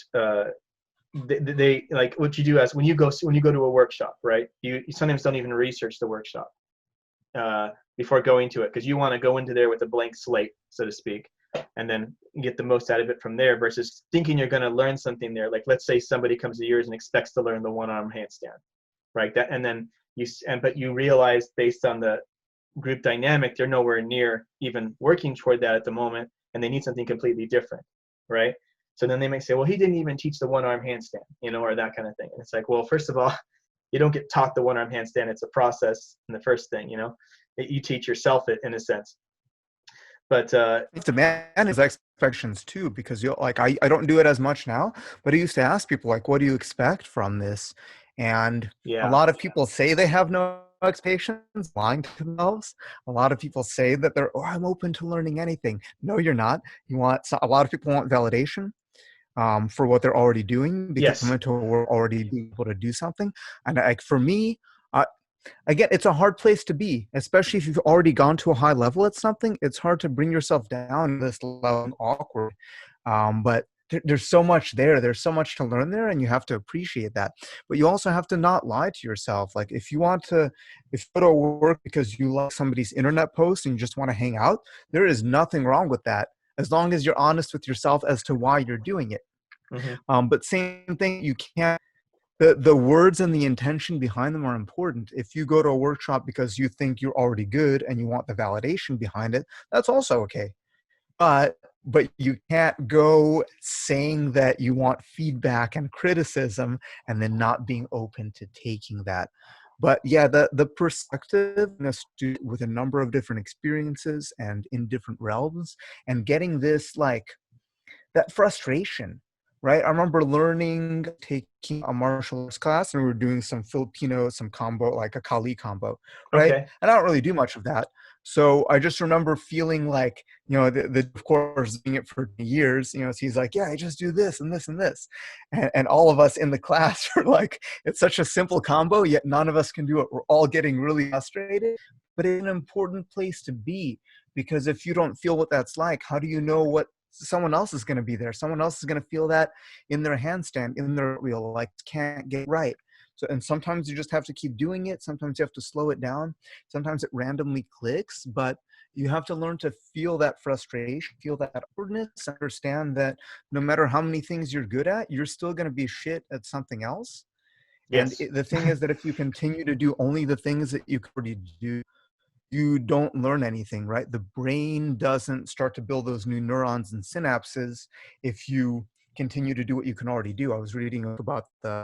they like what you do as when you go to a workshop, right? You sometimes don't even research the workshop before going to it, because you want to go into there with a blank slate, so to speak, and then get the most out of it from there, versus thinking you're going to learn something there. Like, let's say somebody comes to yours and expects to learn the one-arm handstand, right? That, and then but you realize based on the group dynamic, they're nowhere near even working toward that at the moment, and they need something completely different, right? So then they may say, well, he didn't even teach the one-arm handstand, or that kind of thing. And it's like, well, first of all, you don't get taught the one-arm handstand. It's a process. And the first thing, you teach yourself it in a sense. But it's to manage his expectations too, because I don't do it as much now, but I used to ask people, like, what do you expect from this? And a lot of people say they have no expectations, lying to themselves. A lot of people say that I'm open to learning anything. No, you're not. A lot of people want validation for what they're already doing, because come into a world already being able to do something. And like, for me, again, it's a hard place to be, especially if you've already gone to a high level at something. It's hard to bring yourself down to this level, awkward. But there's so much there. There's so much to learn there, and you have to appreciate that. But you also have to not lie to yourself. Like, if you go to work because you like somebody's internet post and you just want to hang out, there is nothing wrong with that, as long as you're honest with yourself as to why you're doing it. Mm-hmm. But same thing, you can't. The words and the intention behind them are important. If you go to a workshop because you think you're already good and you want the validation behind it, that's also okay. But you can't go saying that you want feedback and criticism and then not being open to taking that. But yeah, the perspective in a student with a number of different experiences and in different realms, and getting this, like, that frustration. Right. I remember taking a martial arts class, and we were doing some combo, like a Kali combo. Right. Okay. And I don't really do much of that. So I just remember feeling like, of course, doing it for years, so he's like, yeah, I just do this and this and this. And all of us in the class are like, it's such a simple combo, yet none of us can do it. We're all getting really frustrated. But it's an important place to be, because if you don't feel what that's like, how do you know what someone else is going to be there? Someone else is going to feel that in their handstand, in their wheel, like, can't get right. So, and sometimes you just have to keep doing it. Sometimes you have to slow it down. Sometimes it randomly clicks, but you have to learn to feel that frustration, feel that awkwardness, understand that no matter how many things you're good at, you're still going to be shit at something else. Yes. And the thing is that if you continue to do only the things that you already do, you don't learn anything, right? The brain doesn't start to build those new neurons and synapses if you continue to do what you can already do. I was reading about the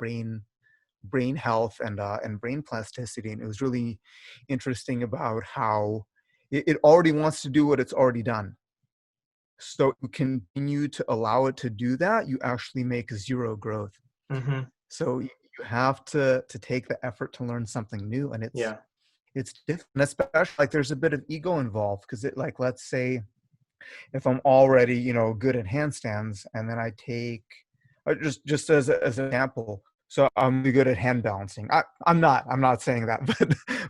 brain health and brain plasticity, and it was really interesting about how it already wants to do what it's already done. So you continue to allow it to do that, you actually make zero growth. Mm-hmm. So you have to take the effort to learn something new, and it's different, especially, like, there's a bit of ego involved, because let's say If I'm already, good at handstands, and then I take, just as an example, so I'm really good at hand balancing. I'm not saying that,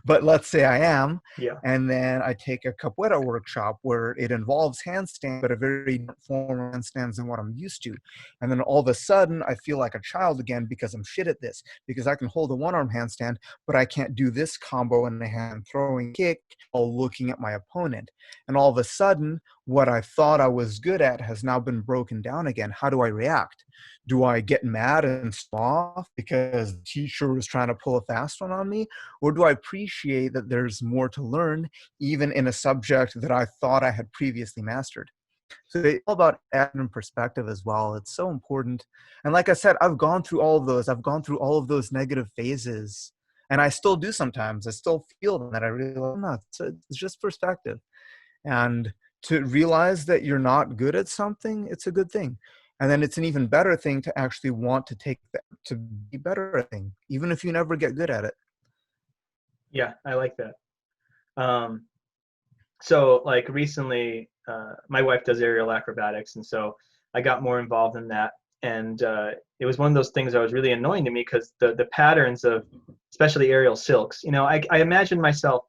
but let's say I am, Yeah. and then I take a capoeira workshop where it involves handstand, but a very different form of handstands than what I'm used to. And then all of a sudden, I feel like a child again because I'm shit at this, because I can hold a one-arm handstand, but I can't do this combo in the hand throwing kick while looking at my opponent. And all of a sudden, what I thought I was good at has now been broken down again. How do I react? Do I get mad and off because the teacher was trying to pull a fast one on me? Or do I appreciate that there's more to learn, even in a subject that I thought I had previously mastered? So it's all about adding in perspective as well. It's so important. And like I said, I've gone through all of those. I've gone through all of those negative phases. And I still do sometimes. I still feel them that I realize, no, it's just perspective. And to realize that you're not good at something, it's a good thing. And then it's an even better thing to actually want to take that to be better at thing, even if you never get good at it. Yeah, I like that. Um, so like recently, my wife does aerial acrobatics, and so I got more involved in that. And it was one of those things that was really annoying to me because the patterns of, especially aerial silks, I imagine myself,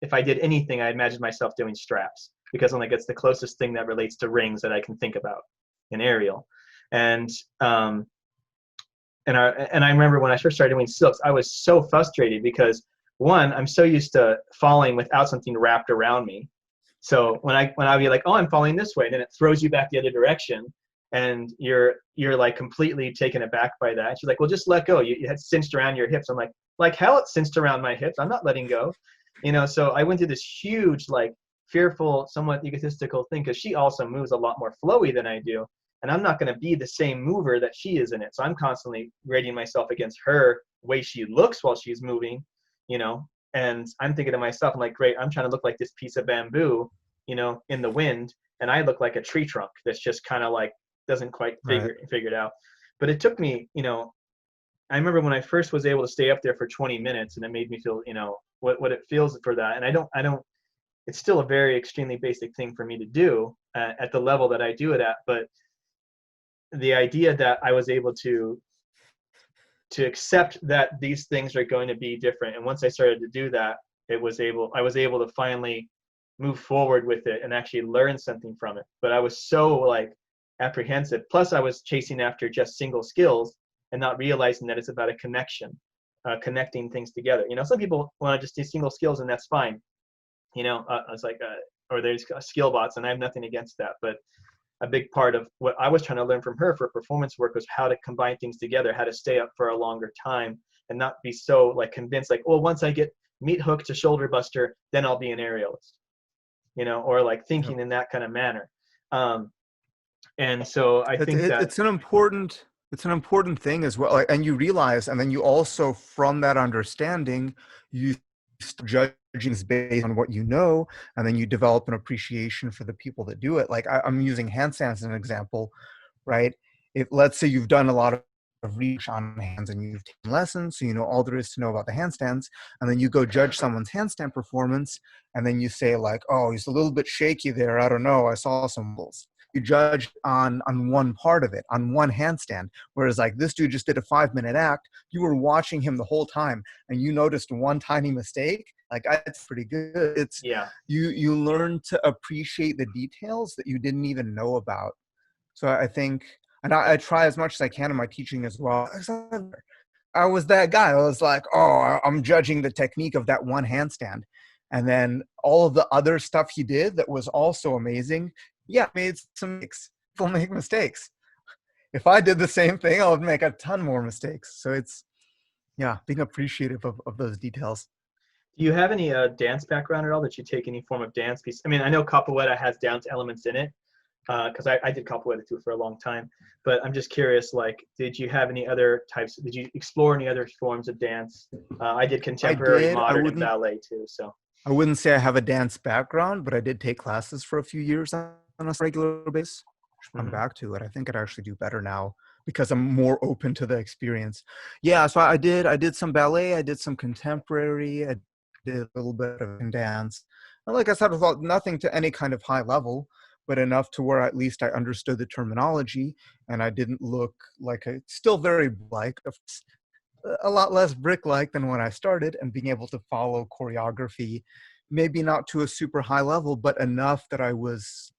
if I did anything, I imagined myself doing straps because I'm like, it's the closest thing that relates to rings that I can think about in aerial. And and I remember when I first started doing silks, I was so frustrated because one, I'm so used to falling without something wrapped around me. So when I'd be like, oh, I'm falling this way, and then it throws you back the other direction, and you're like completely taken aback by that. And she's like, well, just let go. You had cinched around your hips. I'm like hell, it's cinched around my hips. I'm not letting go. So I went through this huge, like, fearful, somewhat egotistical thing because she also moves a lot more flowy than I do. And I'm not going to be the same mover that she is in it. So I'm constantly grading myself against her way she looks while she's moving, and I'm thinking to myself, I'm like, great, I'm trying to look like this piece of bamboo, in the wind. And I look like a tree trunk that's just kind of like, doesn't quite figure it out. But it took me, I remember when I first was able to stay up there for 20 minutes and it made me feel, what it feels for that. And I don't, it's still a very extremely basic thing for me to do at the level that I do it at. But the idea that I was able to accept that these things are going to be different. And once I started to do that, I was able to finally move forward with it and actually learn something from it. But I was so like apprehensive. Plus I was chasing after just single skills and not realizing that it's about a connection, connecting things together. Some people want to just do single skills and that's fine. I was like, or there's skill bots, and I have nothing against that. But a big part of what I was trying to learn from her for performance work was how to combine things together, how to stay up for a longer time and not be so like convinced, like, well, once I get meat hook to shoulder buster, then I'll be an aerialist, or like thinking in that kind of manner. And so I think that it's an important thing as well. And you realize, and then you also, from that understanding, you start judging based on what you know, and then you develop an appreciation for the people that do it. Like I'm using handstands as an example, right? If let's say you've done a lot of reach on hands and you've taken lessons, so you know all there is to know about the handstands, and then you go judge someone's handstand performance, and then you say like, oh, he's a little bit shaky there. I don't know. I saw some balls. You judge on one part of it, on one handstand. Whereas like this dude just did a 5-minute act. You were watching him the whole time and you noticed one tiny mistake. Like that's pretty good. It's you learn to appreciate the details that you didn't even know about. So I think, and I try as much as I can in my teaching as well. I was that guy. I was like, oh, I'm judging the technique of that one handstand. And then all of the other stuff he did that was also amazing. Yeah, made some mistakes. People make mistakes. If I did the same thing, I would make a ton more mistakes. So it's, being appreciative of those details. Do you have any dance background at all? That you take any form of dance piece? I mean, I know capoeira has dance elements in it because I did capoeira too for a long time. But I'm just curious, like, did you have any other types? Did you explore any other forms of dance? I did contemporary, modern, and ballet too. So I wouldn't say I have a dance background, but I did take classes for a few years on a regular basis. I'm back to it. I think I'd actually do better now because I'm more open to the experience. Yeah, so I did some ballet, I did some contemporary, I did a little bit of dance. And like I said, I thought nothing to any kind of high level. but enough to where at least I understood the terminology and I didn't look like still very like a lot less brick-like than when I started, and being able to follow choreography, maybe not to a super high level, but enough that I was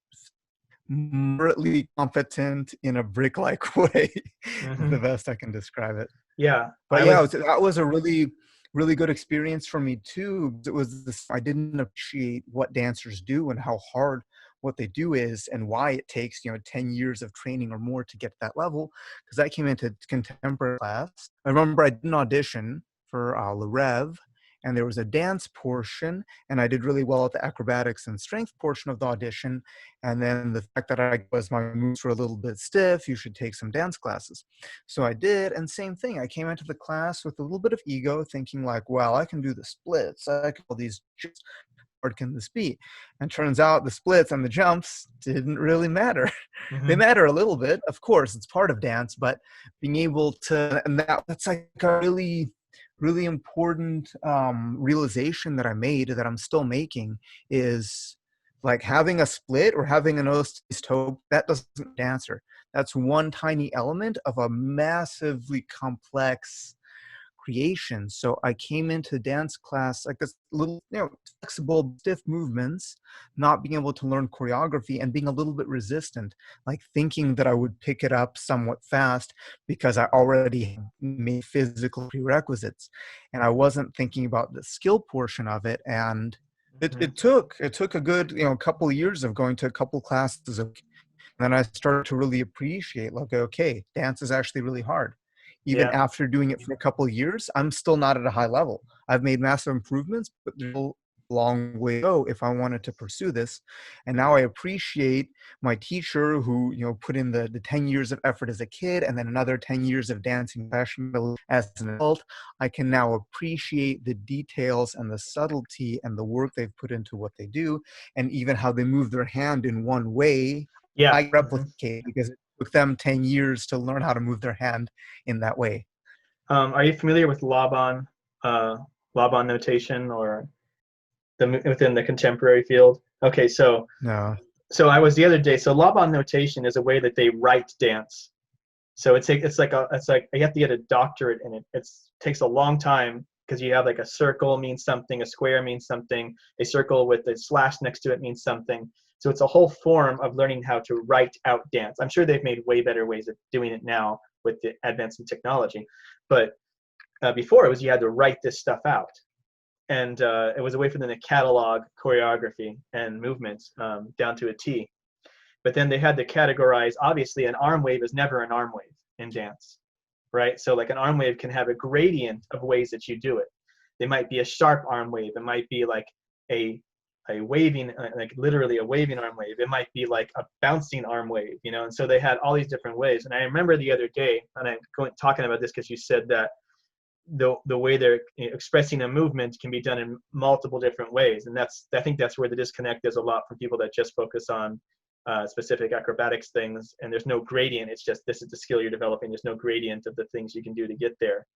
moderately competent in a brick-like way, is the Hmm. best I can describe it. Yeah, But yeah, that was a really, really good experience for me too. It was this, I didn't appreciate what dancers do and how hard what they do is, and why it takes 10 years of training or more to get to that level. Because I came into contemporary class. I remember I did an audition for Le Rev, and there was a dance portion, and I did really well at the acrobatics and strength portion of the audition. And then the fact that I was, my moves were a little bit stiff, you should take some dance classes. So I did, and same thing. I came into the class with a little bit of ego, thinking like, well, I can do the splits. I can do all these jumps. How hard can this be? And turns out the splits and the jumps didn't really matter. They hmm matter a little bit, of course, it's part of dance, but being able to, and that's like a really, really important realization that I made, that I'm still making, is like having a split or having a nose toe, that doesn't dancer. That's one tiny element of a massively complex creation. So I came into dance class like this little, flexible, stiff movements, not being able to learn choreography and being a little bit resistant, like thinking that I would pick it up somewhat fast because I already made physical prerequisites. And I wasn't thinking about the skill portion of it. And it took a good, couple of years of going to a couple classes of, and then I started to really appreciate, like, okay, dance is actually really hard. Even Yeah. after doing it for a couple of years, I'm still not at a high level. I've made massive improvements, but there's a long way to go if I wanted to pursue this. And now I appreciate my teacher who, put in the 10 years of effort as a kid and then another 10 years of dancing professionally as an adult. I can now appreciate the details and the subtlety and the work they've put into what they do, and even how they move their hand in one way Yeah. I replicate because it took them 10 years to learn how to move their hand in that way. Are you familiar with uh, Laban notation, or within the contemporary field? Okay, No. so I was the other day. So Laban notation is a way that they write dance. So it's like you have to get a doctorate in it. It takes a long time because you have like a circle means something, a square means something, a circle with a slash next to it means something. So it's a whole form of learning how to write out dance. I'm sure they've made way better ways of doing it now with the advance in technology, but before it was you had to write this stuff out, and it was a way for them to catalog choreography and movements down to a T. But then they had to categorize. Obviously, an arm wave is never an arm wave in dance, right? So like an arm wave can have a gradient of ways that you do it. They might be a sharp arm wave. It might be like a waving, like literally a waving arm wave. It might be like a bouncing arm wave, And so they had all these different ways. And I remember the other day, and I'm talking about this because you said that the way they're expressing a movement can be done in multiple different ways, and I think that's where the disconnect is a lot from people that just focus on specific acrobatics things, and there's no gradient. It's just, this is the skill you're developing. There's no gradient of the things you can do to get there.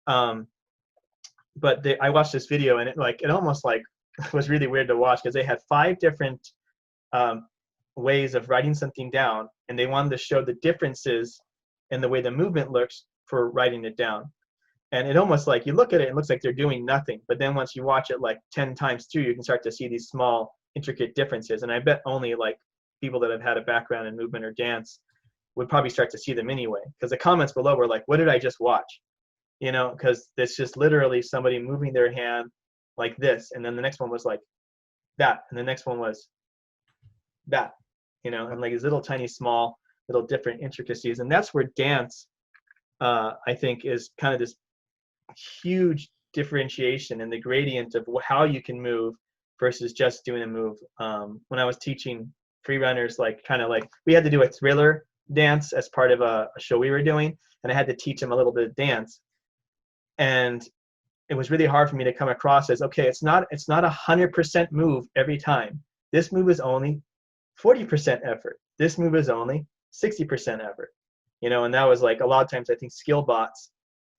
But I watched this video, and it almost like was really weird to watch because they had 5 different ways of writing something down, and they wanted to show the differences in the way the movement looks for writing it down. And it almost like you look at it, it looks like they're doing nothing. But then once you watch it like 10 times through, you can start to see these small, intricate differences. And I bet only like people that have had a background in movement or dance would probably start to see them anyway. Because the comments below were like, what did I just watch? Because it's just literally somebody moving their hand like this. And then the next one was like that. And the next one was that, and like these little tiny, small, little different intricacies. And that's where dance, I think, is kind of this huge differentiation in the gradient of how you can move versus just doing a move. When I was teaching free runners, like kind of like we had to do a thriller dance as part of a show we were doing, and I had to teach them a little bit of dance, and it was really hard for me to come across as, okay, it's not 100% move every time. This move is only 40% effort. This move is only 60% effort. And that was like a lot of times I think skill bots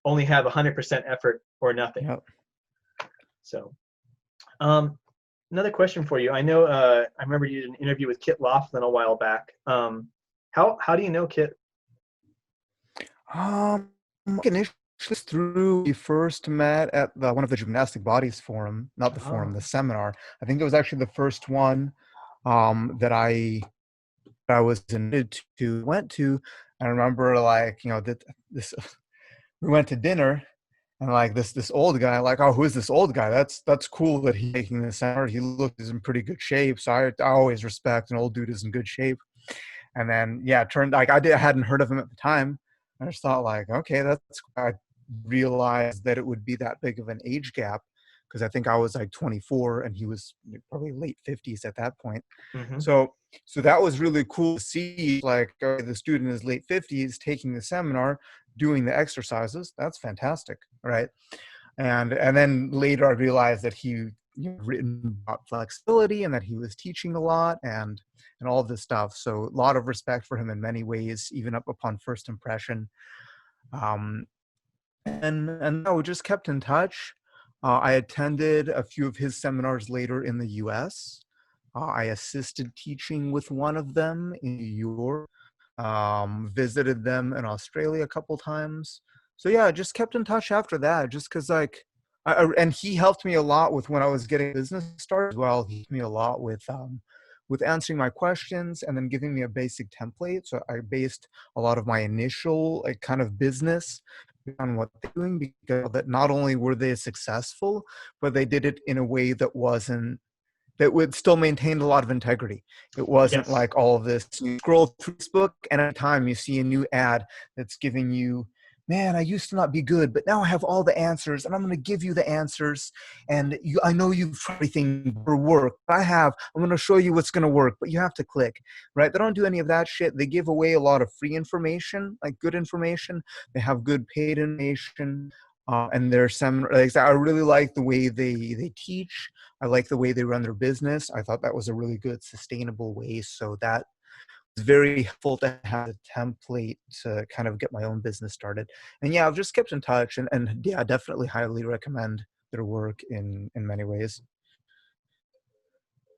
only have 100% effort or nothing. Yep. So Another question for you. I know I remember you did an interview with Kit Laughlin a while back. How do you know Kit? Um, initially through we first met at one of the gymnastic bodies forum, not the forum, Oh, the seminar. I think it was actually the first one that I was invited to went to. I remember like that this we went to dinner and like this old guy, like, oh, who is this old guy? That's cool that he's making this seminar. He looks in pretty good shape, so I always respect an old dude who's in good shape. And then yeah, it turned like I hadn't heard of him at the time. I just thought like, okay, that's I realized that it would be that big of an age gap because I think I was like 24 and he was probably late 50s at that point. hmm. So that was really cool to see like the student in his late 50s taking the seminar, doing the exercises. That's fantastic, right? And then later I realized that he written about flexibility and that he was teaching a lot and all of this stuff. So a lot of respect for him in many ways, even up upon first impression. Um, and no, we just kept in touch. I attended a few of his seminars later in the U.S. I assisted teaching with one of them in New York. Visited them in Australia a couple times. So yeah, I just kept in touch after that, just because like, and he helped me a lot with when I was getting business started as well. He helped me a lot with answering my questions and then giving me a basic template. So I based a lot of my initial like kind of business on what they're doing because that not only were they successful, but they did it in a way that would still maintain a lot of integrity. It wasn't Yes. like all of this. You scroll through Facebook, and at a time you see a new ad that's giving you, man, I used to not be good, but now I have all the answers, and I'm going to give you the answers. And I know you've tried everything for work. I'm going to show you what's going to work, but you have to click, right? They don't do any of that shit. They give away a lot of free information, like good information. They have good paid information. And their seminar, like, I really like the way they teach. I like the way they run their business. I thought that was a really good, sustainable way. So that was very helpful to have a template to kind of get my own business started. And yeah, I've just kept in touch and yeah, definitely highly recommend their work in many ways.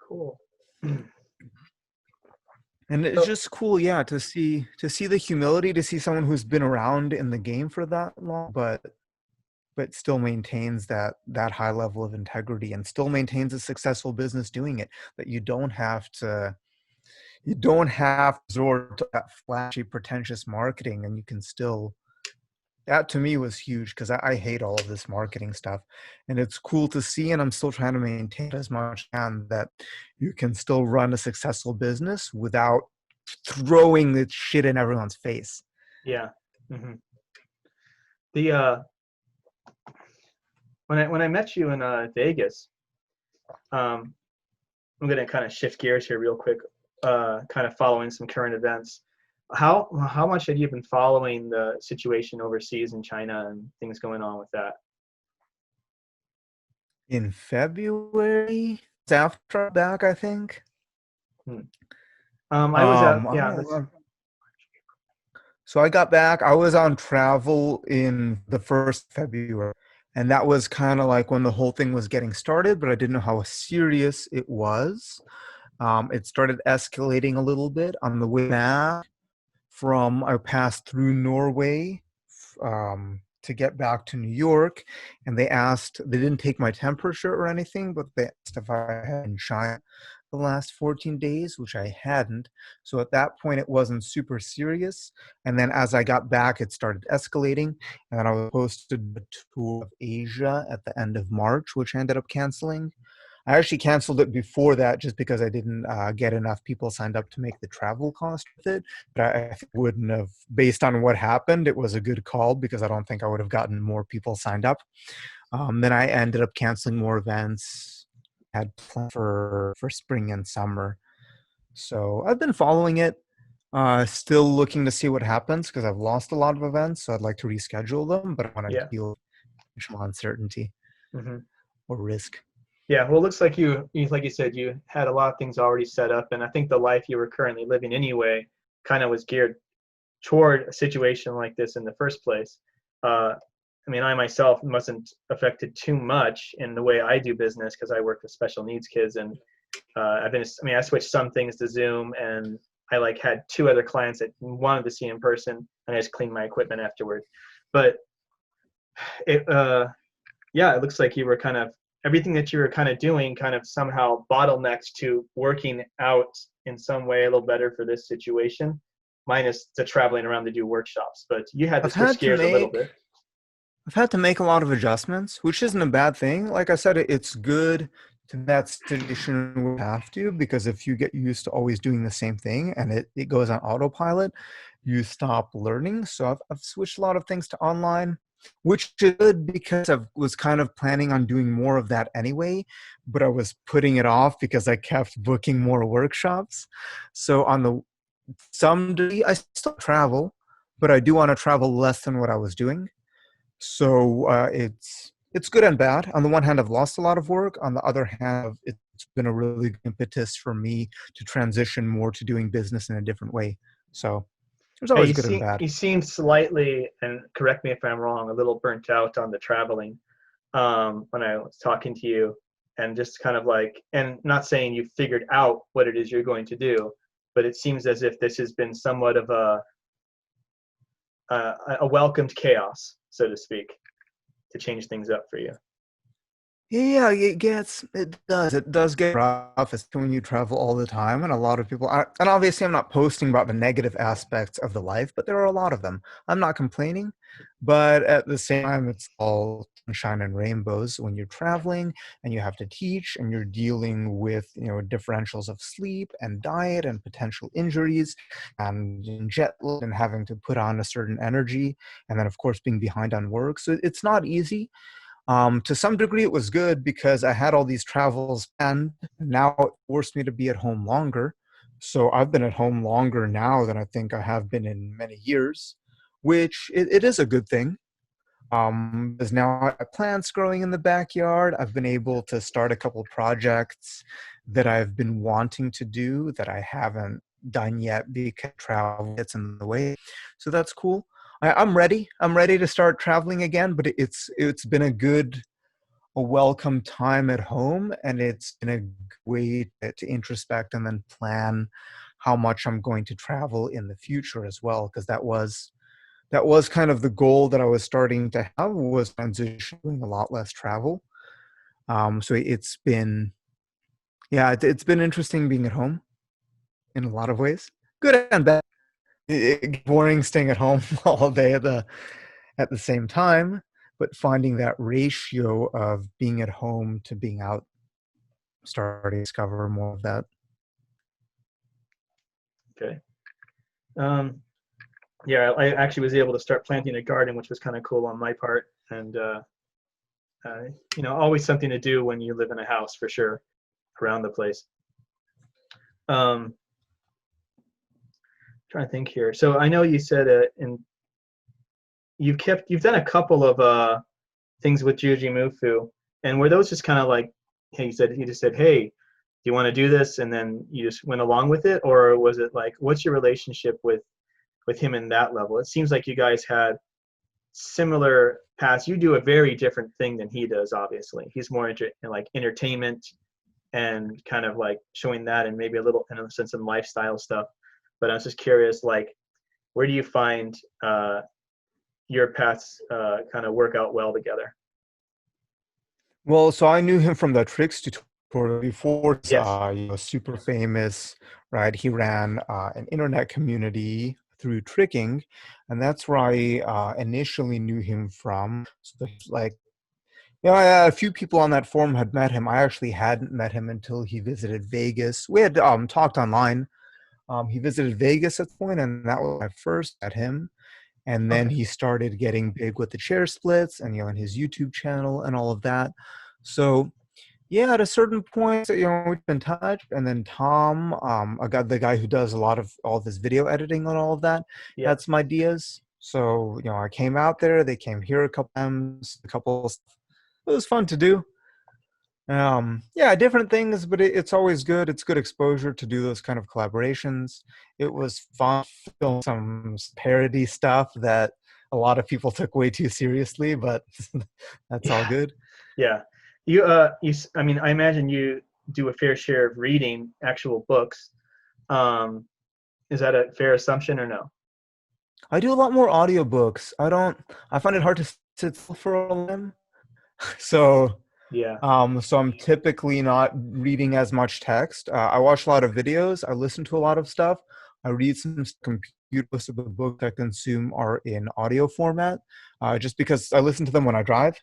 Cool. And it's So just cool, yeah, to see the humility, to see someone who's been around in the game for that long, but still maintains that high level of integrity and still maintains a successful business doing it, that you don't have to resort to that flashy pretentious marketing, and you can still, that to me was huge because I hate all of this marketing stuff, and it's cool to see, and I'm still trying to maintain as much as I can that you can still run a successful business without throwing the shit in everyone's face. yeah. Hmm. The when I met you in Vegas, um, I'm gonna kind of shift gears here real quick, kind of following some current events. How much have you been following the situation overseas in China and things going on with that? In February, after I'm back, I think. Hmm. I was out. I Yeah, don't that's know. So I got back. I was on travel in the first February, and that was kind of like when the whole thing was getting started, but I didn't know how serious it was. It started escalating a little bit on the way back from I passed through Norway to get back to New York, and they didn't take my temperature or anything, but they asked if I had been in China the last 14 days, which I hadn't. So at that point, it wasn't super serious. And then as I got back, it started escalating, and then I was supposed to do a tour of Asia at the end of March, which I ended up canceling. I actually canceled it before that just because I didn't get enough people signed up to make the travel cost with it. But I wouldn't have, based on what happened, it was a good call because I don't think I would have gotten more people signed up. Then I ended up canceling more events, had planned for spring and summer. So I've been following it, still looking to see what happens because I've lost a lot of events. So I'd like to reschedule them, but I want to yeah. deal with potential uncertainty Hmm. or risk. Yeah. Well, it looks like like you said, you had a lot of things already set up, and I think the life you were currently living anyway kind of was geared toward a situation like this in the first place. Uh, I mean, I myself wasn't affected too much in the way I do business because I work with special needs kids, and I switched some things to Zoom, and I like had two other clients that wanted to see in person, and I just cleaned my equipment afterward. But it, yeah, it looks like you were kind of everything that you were kind of doing kind of somehow bottlenecks to working out in some way a little better for this situation, minus the traveling around to do workshops. But you had to I've switch had to gears a little make bit. I've had to make a lot of adjustments, which isn't a bad thing. Like I said, it's good to that situation where you have to, because if you get used to always doing the same thing and it goes on autopilot, you stop learning. So I've switched a lot of things to online, which is good because I was kind of planning on doing more of that anyway, but I was putting it off because I kept booking more workshops. So on the some degree, I still travel, but I do want to travel less than what I was doing. So it's good and bad. On the one hand, I've lost a lot of work. On the other hand, it's been a really good impetus for me to transition more to doing business in a different way. So there's Hey, always good and bad. you seem slightly, and correct me if I'm wrong, a little burnt out on the traveling when I was talking to you, and just kind of like, and not saying you figured out what it is you're going to do, but it seems as if this has been somewhat of a welcomed chaos, so to speak, to change things up for you. Yeah, it does get rough, especially when you travel all the time, and a lot of people and obviously I'm not posting about the negative aspects of the life, but there are a lot of them. I'm not complaining, but at the same time, it's all sunshine and rainbows when you're traveling and you have to teach and you're dealing with, differentials of sleep and diet and potential injuries and jet lag and having to put on a certain energy, and then of course being behind on work. So it's not easy. To some degree, it was good because I had all these travels planned. Now it forced me to be at home longer. So I've been at home longer now than I think I have been in many years, which it is a good thing. Because now I have plants growing in the backyard. I've been able to start a couple projects that I've been wanting to do that I haven't done yet because travel gets in the way. So that's cool. I'm ready. I'm ready to start traveling again, but it's been a welcome time at home, and it's been a way to introspect and then plan how much I'm going to travel in the future as well, because that was kind of the goal that I was starting to have, was transitioning a lot less travel. So it's been, yeah, it's been interesting being at home in a lot of ways, good and bad. Boring staying at home all day at the same time, but finding that ratio of being at home to being out, starting to discover more of that. Okay. Um, yeah, I actually was able to start planting a garden, which was kind of cool on my part, and always something to do when you live in a house for sure around the place. Um, Trying to think here. So I know you said you've done a couple of things with jujimufu, and were those just kind of like, hey, he just said, hey, do you want to do this, and then you just went along with it, or was it like, what's your relationship with him in that level? It seems like you guys had similar paths. You do a very different thing than he does. Obviously, he's more into in like entertainment and kind of like showing that, and maybe a little in a sense some lifestyle stuff. But I was just curious, like, where do you find your paths kind of work out well together? Well, so I knew him from the tricks tutorial before. It's, Yes. super famous, right? He ran an internet community through tricking, and that's where I initially knew him from. So, like, a few people on that forum had met him. I actually hadn't met him until he visited Vegas. We had talked online. He visited Vegas at the point, and that was when I first met him. And then Okay. he started getting big with the chair splits and, and his YouTube channel and all of that. So yeah, at a certain point, we've been in touch. And then Tom, I got the guy who does a lot of all of his video editing and all of that, Yeah. had some ideas. So, I came out there, they came here a couple times, it was fun to do. Yeah, different things, but it's always good. It's good exposure to do those kind of collaborations. It was fun to film some parody stuff that a lot of people took way too seriously, but that's all Yeah, good. yeah. I mean, I imagine you do a fair share of reading actual books. Um, is that a fair assumption or no? I do a lot more audiobooks. I find it hard to sit still for a long time. So Yeah. so I'm typically not reading as much text. I watch a lot of videos. I listen to a lot of stuff. I read some computer. Most of the books I consume are in audio format, just because I listen to them when I drive,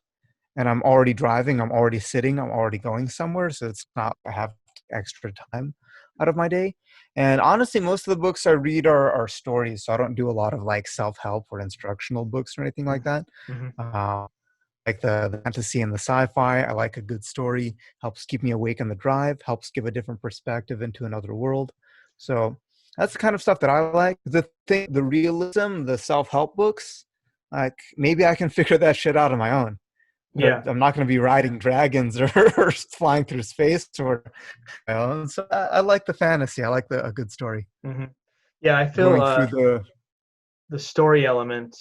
and I'm already driving. I'm already sitting. I'm already going somewhere, so it's not I have extra time out of my day. And honestly, most of the books I read are stories, so I don't do a lot of like self-help or instructional books or anything like that. Mm-hmm. Uh, like the fantasy and the sci-fi. I like a good story. Helps keep me awake on the drive. Helps give a different perspective into another world. So that's the kind of stuff that I like. The realism, the self-help books. Like maybe I can figure that shit out on my own. Yeah. I'm not going to be riding dragons or, or flying through space or. So I like the fantasy. I like a good story. Hmm. Yeah, I feel Going through the the story element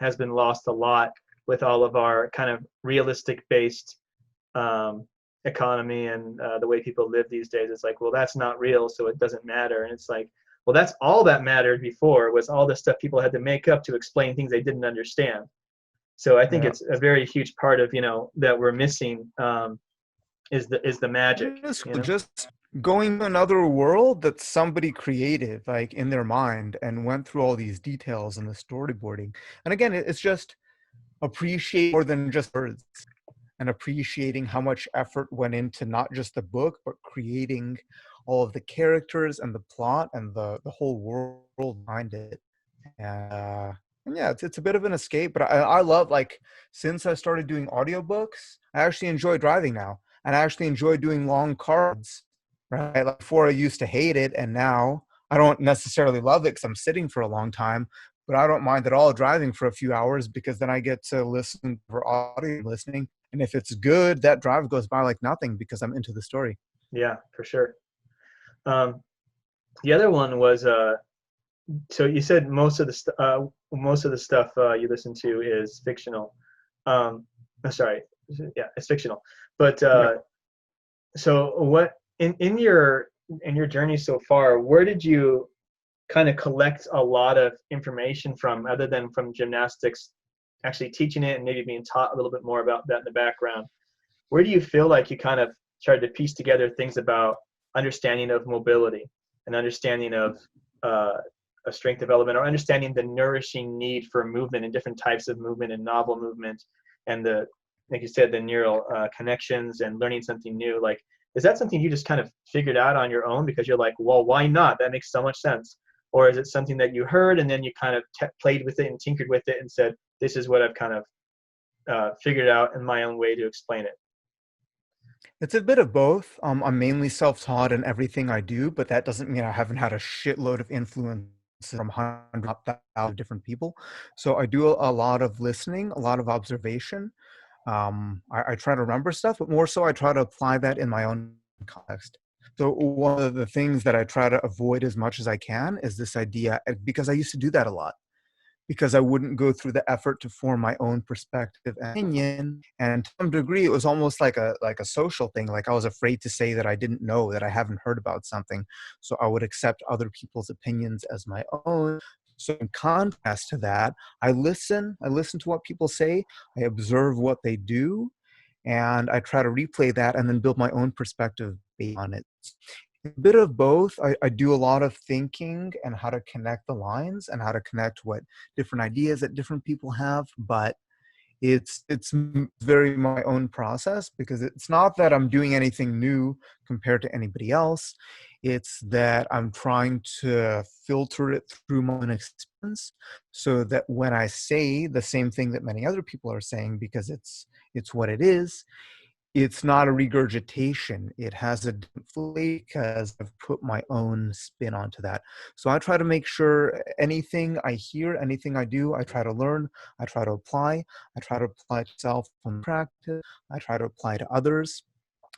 has been lost a lot with all of our kind of realistic based um, economy and the way people live these days. It's like, well, that's not real, so it doesn't matter. And it's like, well, that's all that mattered before was all the stuff people had to make up to explain things they didn't understand. So I think yeah. it's a very huge part of that we're missing is the magic. Just going to another world that somebody created like in their mind and went through all these details and the storyboarding. And again, it's just appreciate more than just words, and appreciating how much effort went into not just the book but creating all of the characters and the plot and the whole world behind it. And yeah, it's a bit of an escape, but I love, like, since I started doing audiobooks, I actually enjoy driving now, and I actually enjoy doing long cards, right? Like before I used to hate it, and now I don't necessarily love it because I'm sitting for a long time, but I don't mind at all driving for a few hours because then I get to listen for audio listening. And if it's good, that drive goes by like nothing because I'm into the story. Yeah, for sure. Um, the other one was so you said most of the stuff you listen to is fictional. Sorry, yeah, it's fictional. But Yeah. so what in your journey so far, where did you kind of collect a lot of information from, other than from gymnastics, actually teaching it and maybe being taught a little bit more about that in the background? Where do you feel like you kind of started to piece together things about understanding of mobility and understanding of uh, a strength development, or understanding the nourishing need for movement and different types of movement and novel movement, and the, like you said, the neural connections and learning something new? Like, is that something you just kind of figured out on your own because you're like, well, why not? That makes so much sense. Or is it something that you heard and then you kind of played with it and tinkered with it and said, this is what I've kind of figured out in my own way to explain it? It's a bit of both. I'm mainly self-taught in everything I do, but that doesn't mean I haven't had a shitload of influence from hundreds of different people. So I do a lot of listening, a lot of observation. I try to remember stuff, but more so I try to apply that in my own context. So one of the things that I try to avoid as much as I can is this idea, because I used to do that a lot, because I wouldn't go through the effort to form my own perspective and opinion. And to some degree, it was almost like a social thing. Like I was afraid to say that I didn't know, that I haven't heard about something. So I would accept other people's opinions as my own. So in contrast to that, I listen to what people say, I observe what they do, and I try to replay that and then build my own perspective based on it. A bit of both. I do a lot of thinking and how to connect the lines and how to connect what different ideas that different people have, but very my own process, because it's not that I'm doing anything new compared to anybody else. It's that I'm trying to filter it through my own experience so that when I say the same thing that many other people are saying, because it's what it is, it's not a regurgitation. It has a different flavor because I've put my own spin onto that. So I try to make sure anything I hear, anything I do, I try to learn, I try to apply, I try to apply to self and practice, I try to apply to others.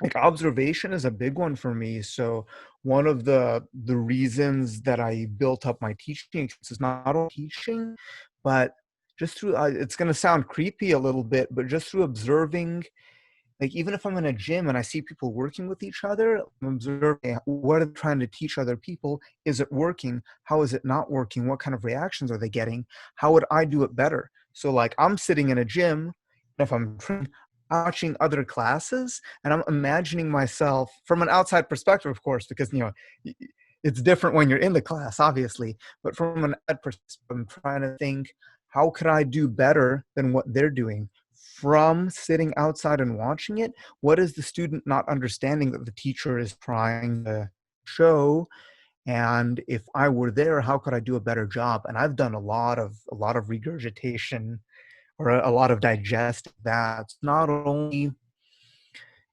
Like observation is a big one for me. So one of the reasons that I built up my teaching is not only teaching, but just through it's going to sound creepy a little bit, but just through observing, like even if I'm in a gym and I see people working with each other, I'm observing what are they trying to teach other people. Is it working? How is it not working? What kind of reactions are they getting? How would I do it better? So like I'm sitting in a gym, and if I'm watching other classes, and I'm imagining myself from an outside perspective, of course, because it's different when you're in the class, obviously. But from an ed perspective, I'm trying to think, how could I do better than what they're doing? From sitting outside and watching it, what is the student not understanding that the teacher is trying to show? And if I were there, how could I do a better job? And I've done a lot of regurgitation, or a lot of digesting. That's not only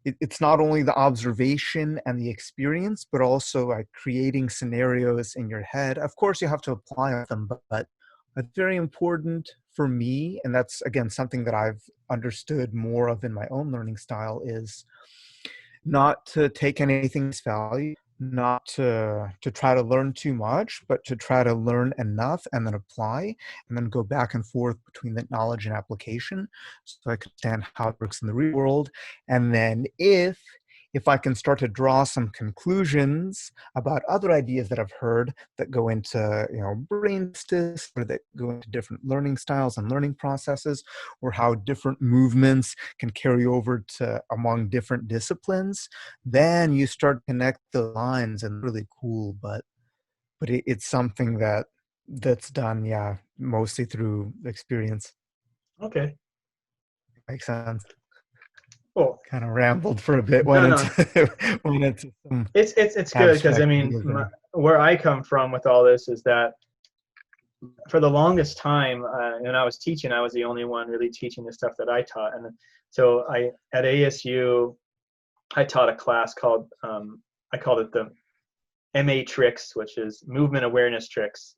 it's not only the observation and the experience, but also like creating scenarios in your head. Of course, you have to apply them, but it's very important for me, and that's again something that I've understood more of in my own learning style, is not to take anything as value, not to try to learn too much, but to try to learn enough and then apply, and then go back and forth between the knowledge and application, so I can understand how it works in the real world. And then if I can start to draw some conclusions about other ideas that I've heard that go into, brain stis, or that go into different learning styles and learning processes, or how different movements can carry over to among different disciplines, then you start to connect the lines, and really cool. But it's something that's done, yeah, mostly through experience. Okay. Makes sense. Cool. Kind of rambled for a bit, went No, no. into went into some It's good because I abstract mean, ideas there. where I come from with all this is that for the longest time, when I was teaching, I was the only one really teaching the stuff that I taught. And so at ASU, I taught a class called, I called it the MA tricks, which is movement awareness tricks,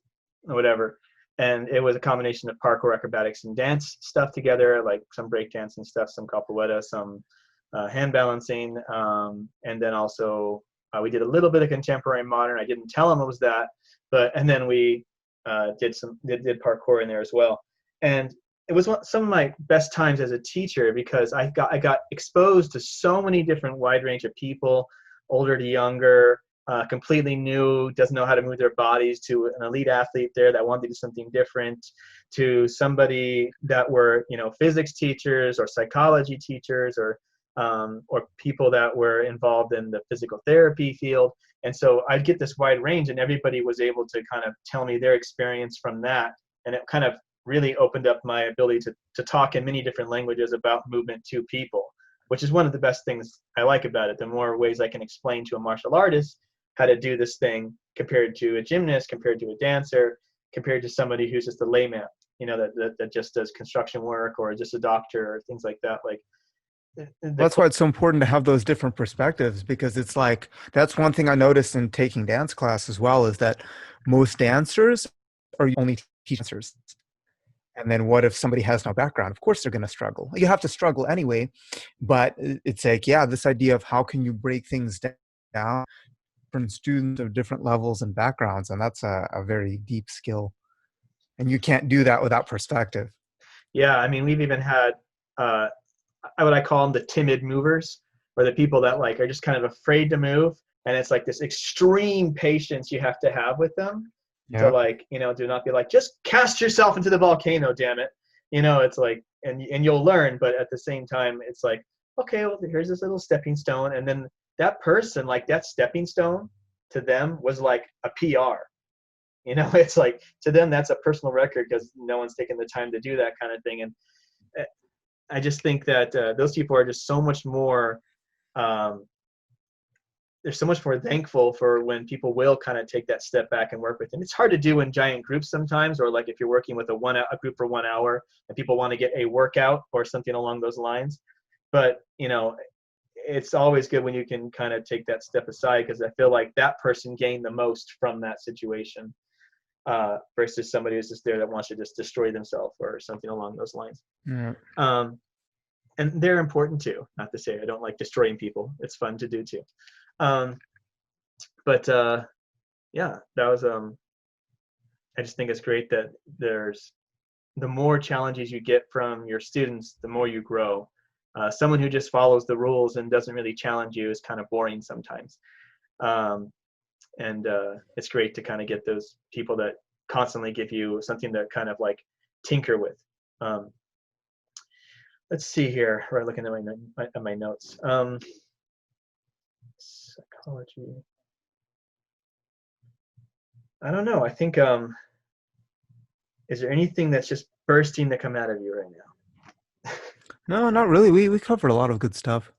or whatever. And it was a combination of parkour, acrobatics, and dance stuff together, like some break dance and stuff, some capoeira, some hand balancing, and then also we did a little bit of contemporary modern. I didn't tell them it was that, and then we did parkour in there as well. And it was some of my best times as a teacher, because I got exposed to so many different wide range of people, older to younger, completely new, doesn't know how to move their bodies, to an elite athlete there that wanted to do something different, to somebody that were, physics teachers or psychology teachers, or people that were involved in the physical therapy field. And so I'd get this wide range, and everybody was able to kind of tell me their experience from that. And it kind of really opened up my ability to talk in many different languages about movement to people, which is one of the best things I like about it. The more ways I can explain to a martial artist how to do this thing, compared to a gymnast, compared to a dancer, compared to somebody who's just a layman, that just does construction work, or just a doctor, or things like that. Like, That's why it's so important to have those different perspectives, because it's like, that's one thing I noticed in taking dance class as well, is that most dancers are only dancers. And then what if somebody has no background? Of course they're going to struggle. You have to struggle anyway, but it's like, yeah, this idea of how can you break things down, different students of different levels and backgrounds, and that's a very deep skill. And you can't do that without perspective. Yeah, I mean, we've even had what I call them the timid movers, or the people that like are just kind of afraid to move, and it's like this extreme patience you have to have with them to, Yeah. like, do not be like, just cast yourself into the volcano, damn it. It's like, and you'll learn, but at the same time, it's like, okay, well, here's this little stepping stone, and then that person, like, that stepping stone to them was like a PR. It's like, to them that's a personal record, because no one's taken the time to do that kind of thing. And I just think that those people are just so much more, they're so much more thankful for when people will kind of take that step back and work with them. It's hard to do in giant groups sometimes, or like if you're working with a group for 1 hour and people want to get a workout or something along those lines. But, it's always good when you can kind of take that step aside, because I feel like that person gained the most from that situation, versus somebody who's just there that wants to just destroy themselves or something along those lines. Yeah. And they're important too. Not to say I don't like destroying people. It's fun to do too. But yeah, that was, I just think it's great that there's the more challenges you get from your students, the more you grow. Someone who just follows the rules and doesn't really challenge you is kind of boring sometimes. Um, and it's great to kind of get those people that constantly give you something to kind of like tinker with. Um, let's see here. We're looking at my notes. Psychology. I don't know. I think is there anything that's just bursting to come out of you right now? No, not really. We covered a lot of good stuff.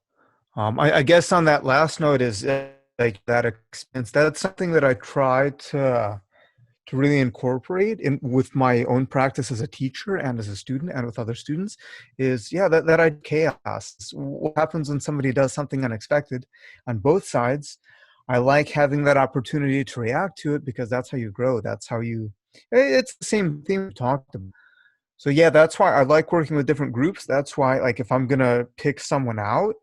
I guess on that last note is like that experience. That's something that I try to really incorporate in with my own practice as a teacher and as a student and with other students is that I chaos. What happens when somebody does something unexpected on both sides? I like having that opportunity to react to it because that's how you grow. That's how you. It's the same thing we talked about. So yeah, that's why I like working with different groups. That's why, like, if I'm gonna pick someone out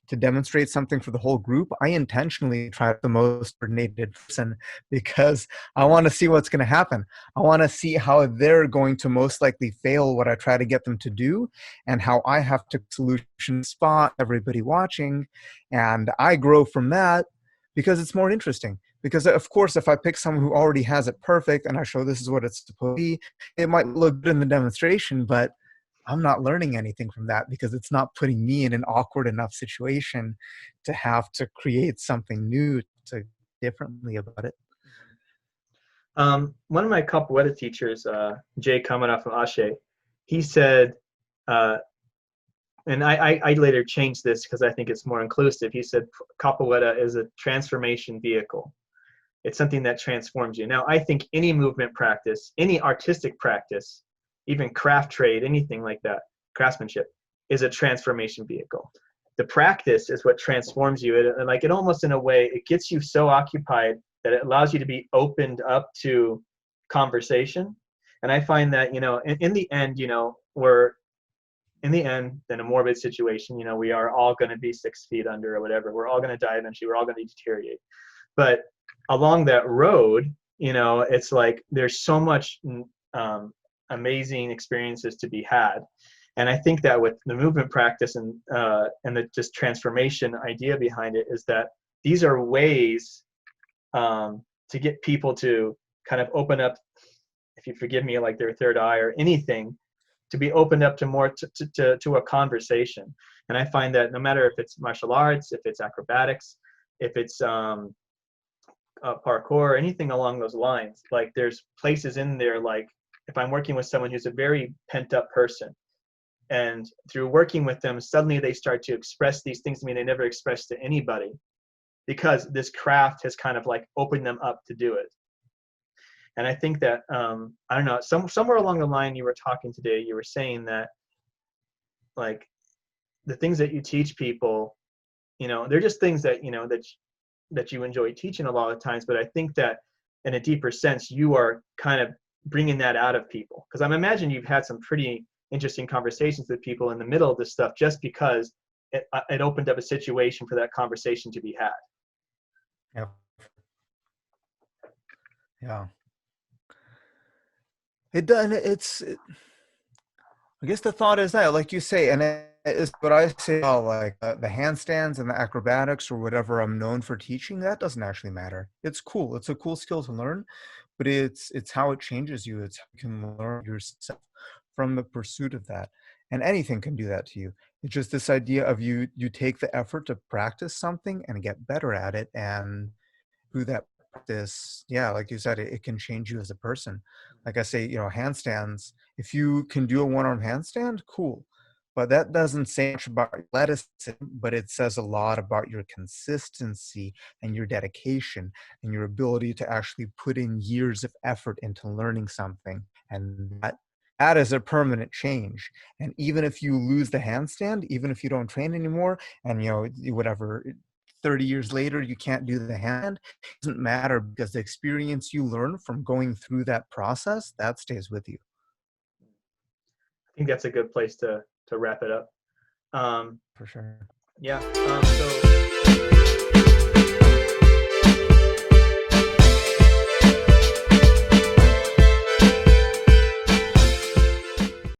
to demonstrate something for the whole group, I intentionally try the most coordinated person because I want to see what's going to happen. I want to see how they're going to most likely fail what I try to get them to do and how I have to solution spot everybody watching. And I grow from that because it's more interesting. Because of course, if I pick someone who already has it perfect and I show this is what it's supposed to be, it might look good in the demonstration, but I'm not learning anything from that because it's not putting me in an awkward enough situation to have to create something new to differently about it. One of my capoeira teachers, Jay Kamara from Ashe, he said, and I later changed this because I think it's more inclusive. He said capoeira is a transformation vehicle. It's something that transforms you. Now, I think any movement practice, any artistic practice, even craft trade, anything like that, craftsmanship, is a transformation vehicle. The practice is what transforms you. It almost in a way, it gets you so occupied that it allows you to be opened up to conversation. And I find that, in the end, we're in the end, in a morbid situation, we are all going to be 6 feet under or whatever. We're all going to die eventually. We're all going to deteriorate. But along that road, it's like there's so much amazing experiences to be had. And I think that with the movement practice and the just transformation idea behind it is that these are ways to get people to kind of open up, if you forgive me, like their third eye or anything, to be opened up to more to a conversation. And I find that no matter if it's martial arts, if it's acrobatics, if it's parkour, anything along those lines, like there's places in there, like if I'm working with someone who's a very pent up person, and through working with them, suddenly they start to express these things to me they never expressed to anybody, because this craft has kind of like opened them up to do it. And I think that, I don't know, somewhere along the line you were talking today, you were saying that like the things that you teach people, they're just things that, that you enjoy teaching a lot of times. But I think that in a deeper sense, you are kind of bringing that out of people. Because I'm imagining you've had some pretty interesting conversations with people in the middle of this stuff, just because it opened up a situation for that conversation to be had. Yeah. Yeah. It does. I guess the thought is that, like you say, and it is what I say, like the handstands and the acrobatics or whatever I'm known for teaching, that doesn't actually matter. It's cool. It's a cool skill to learn, but it's how it changes you. It's how you can learn yourself from the pursuit of that. And anything can do that to you. It's just this idea of you take the effort to practice something and get better at it, and through that practice, yeah, like you said, it can change you as a person. Like I say, handstands, if you can do a one-arm handstand, cool. But that doesn't say much about your athleticism, but it says a lot about your consistency and your dedication and your ability to actually put in years of effort into learning something. And that is a permanent change. And even if you lose the handstand, even if you don't train anymore, and whatever, 30 years later you can't do the hand, it doesn't matter, because the experience you learn from going through that process, that stays with you. I think that's a good place to wrap it up. For sure. Yeah. So